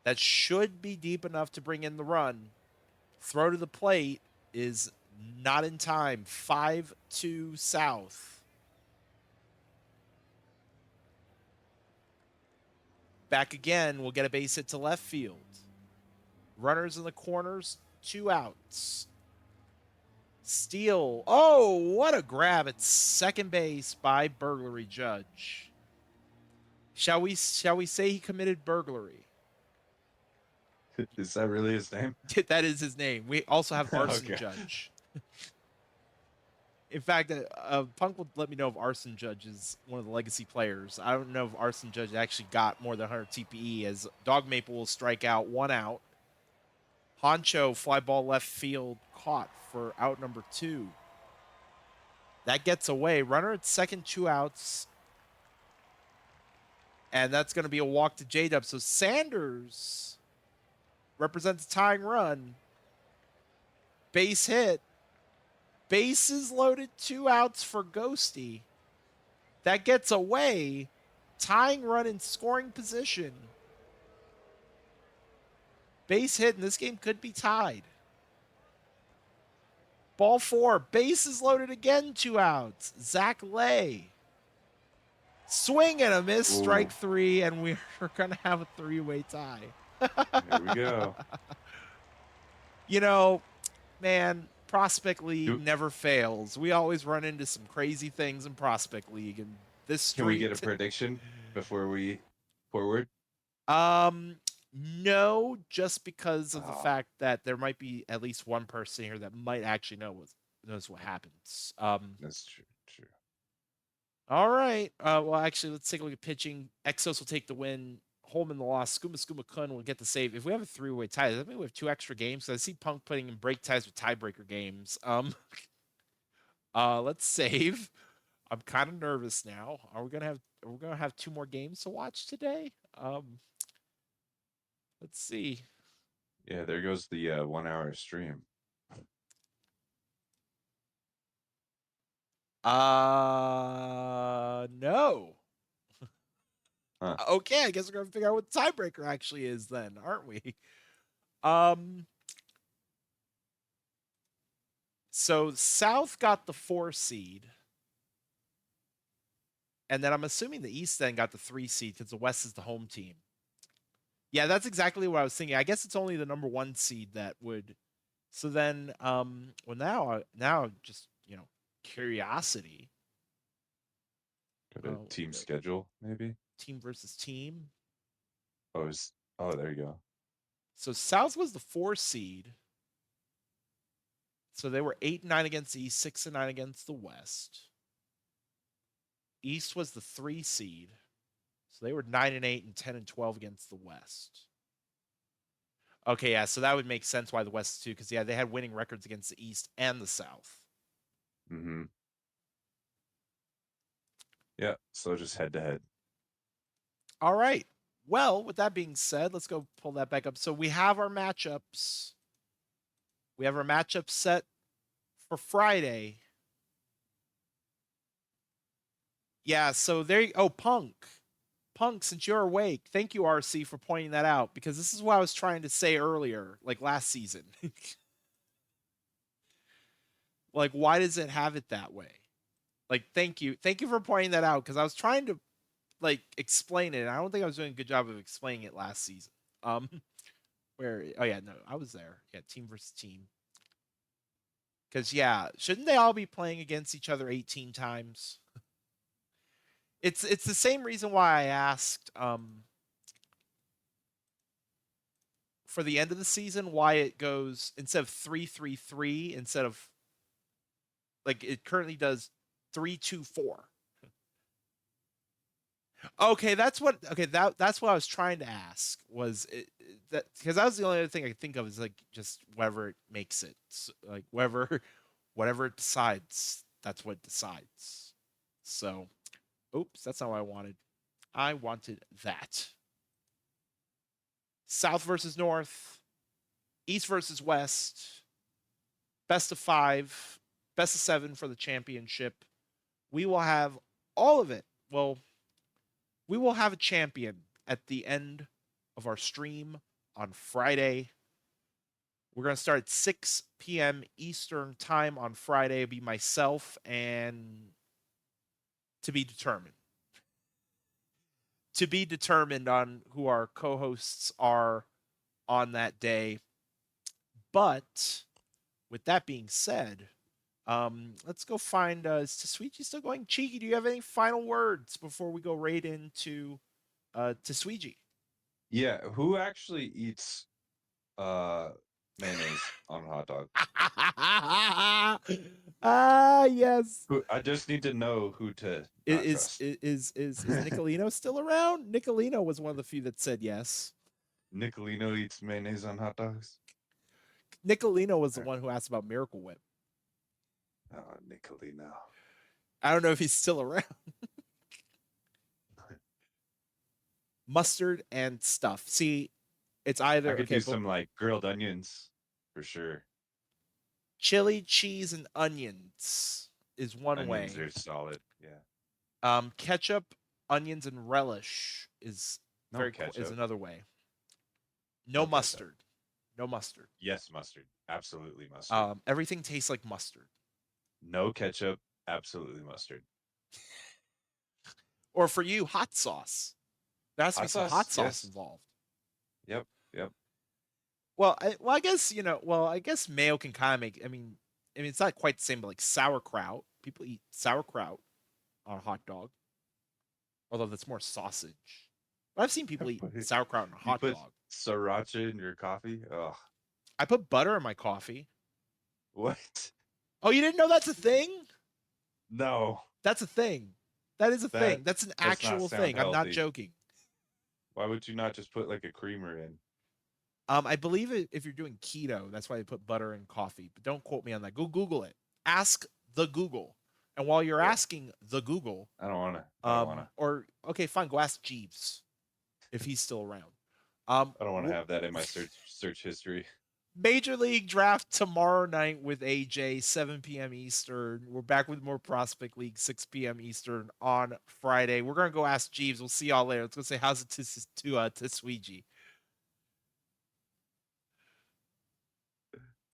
That should be deep enough to bring in the run. Throw to the plate is not in time. 5-2 South. Back again, we'll get a base hit to left field. Runners in the corners, 2 outs. Steele. Oh, what a grab at second base by Burglary Judge. Shall we say he committed burglary? Is that really his name? That is his name. We also have Arson Okay. Judge. In fact, Punk will let me know if Arson Judge is one of the legacy players. I don't know if Arson Judge actually got more than 100 TPE, as Dog Maple will strike out, one out. Honcho fly ball left field caught for out number 2. That gets away. Runner at second, 2 outs. And that's going to be a walk to J-Dub. So Sanders represents a tying run. Base hit. Bases loaded, 2 outs for Ghosty. That gets away. Tying run in scoring position. Base hit, and this game could be tied. Ball 4. Bases loaded again, 2 outs. Zach Lay. Swing and a miss, strike Ooh, 3, and we're going to have a 3-way tie. here we go. You know, man, Prospect League Do, never fails. We always run into some crazy things in Prospect League, and this can we streak. get a prediction before we forward? No, just because of the Ah, fact that there might be at least one person here that might actually knows what happens. that's true. True. All right. Well, actually, let's take a look at pitching. Exos will take the win. Holman the loss. Skooma Kun will get the save. If we have a 3-way tie, that means we have 2 extra games. So I see Punk putting in break ties with tiebreaker games. Let's save. I'm kind of nervous now. Are we gonna have 2 more games to watch today? Let's see. Yeah, there goes the 1 hour stream. No. Huh. Okay, I guess we're gonna figure out what the tiebreaker actually is then, aren't we? Um, so South got the 4 seed, and then I'm assuming the East then got the 3 seed because the West is the home team. Yeah, that's exactly what I was thinking. I guess it's only the number 1 seed that would. So then, well, now just curiosity. Go to team Uh, schedule, maybe. team versus team. Oh, there you go. So South was the 4 seed. So they were 8-9 against the East, 6-9 against the West. East was the 3 seed. So they were 9-8 and 10-12 against the West. Okay, yeah, so that would make sense why the West too, because they had winning records against the East and the South. Mm-hmm. Yeah, so just head to head. All right. Well, with that being said, let's go pull that back up. So we have our matchups. We have our matchup set for Friday. Yeah, so Punk. Punk, since you're awake, thank you, RC, for pointing that out, because this is what I was trying to say earlier, like last season. Like, why does it have it that way? Like, thank you. Thank you for pointing that out, because I was trying to like explain it. And I don't think I was doing a good job of explaining it last season. Um, oh yeah, no, I was there. Yeah, team versus team. Because yeah, shouldn't they all be playing against each other 18 times? It's the same reason why I asked for the end of the season why it goes instead of 3-3-3 instead of like it currently does 3-2-4. Okay, that's what I was trying to ask was that because that was the only other thing I could think of is like just whatever it makes it so, like whatever it decides that's what it decides. So, oops, that's not what I wanted. I wanted that. South versus North, East versus West, best of 5, best of 7 for the championship. We will have all of it. Well, we will have a champion at the end of our stream on Friday. We're going to start at 6 p.m. Eastern time on Friday. It'll be myself and to be determined. To be determined on who our co hosts are on that day. But with that being said, let's go find is Tasuiji still going? Cheeky, do you have any final words before we go right into Tasuiji? Yeah, who actually eats mayonnaise on a hot dog? Ah, yes. I just need to know who to not Is trust. is is Nicolino still around? Nicolino was one of the few that said yes. Nicolino eats mayonnaise on hot dogs. Nicolino was the one who asked about Miracle Whip. Oh, Nicolino. I don't know if he's still around. Mustard and stuff. See, it's I either could okay, do but some like grilled onions for sure. chili, cheese, and onions is one Onions way. are solid. Yeah. Ketchup, onions, and relish is No is ketchup. another way. No No ketchup. mustard. No mustard. Yes, mustard. Absolutely mustard. Everything tastes like mustard. No ketchup. Absolutely mustard. Or for you, hot sauce. There has to be Hot some hot sauce. sauce Yes. involved. Yep. Yep. I guess I guess mayo can kind of make. I mean, it's not quite the same, but like sauerkraut. People eat sauerkraut on a hot dog, although that's more sausage. But I've seen people eat sauerkraut on a You hot put dog. sriracha in your coffee? Oh, I put butter in my coffee. what? Oh, you didn't know that's a thing? No. That's a thing. That is a That thing. That's an does not actual sound thing. I'm not healthy. joking. Why would you not just put like a creamer in? I believe if you're doing keto, that's why they put butter in coffee. But don't quote me on that. Go Google it. Ask the Google. And while you're Yeah. asking the Google, I don't want to. I don't want to. or okay, fine, go ask Jeeves if he's still around. I don't want to have that in my search history. Major League Draft tomorrow night with AJ, 7 p.m. Eastern. We're back with more Prospect League, 6 p.m. Eastern on Friday. We're gonna go ask Jeeves. We'll see y'all later. Let's go say how's it to Tisweegi.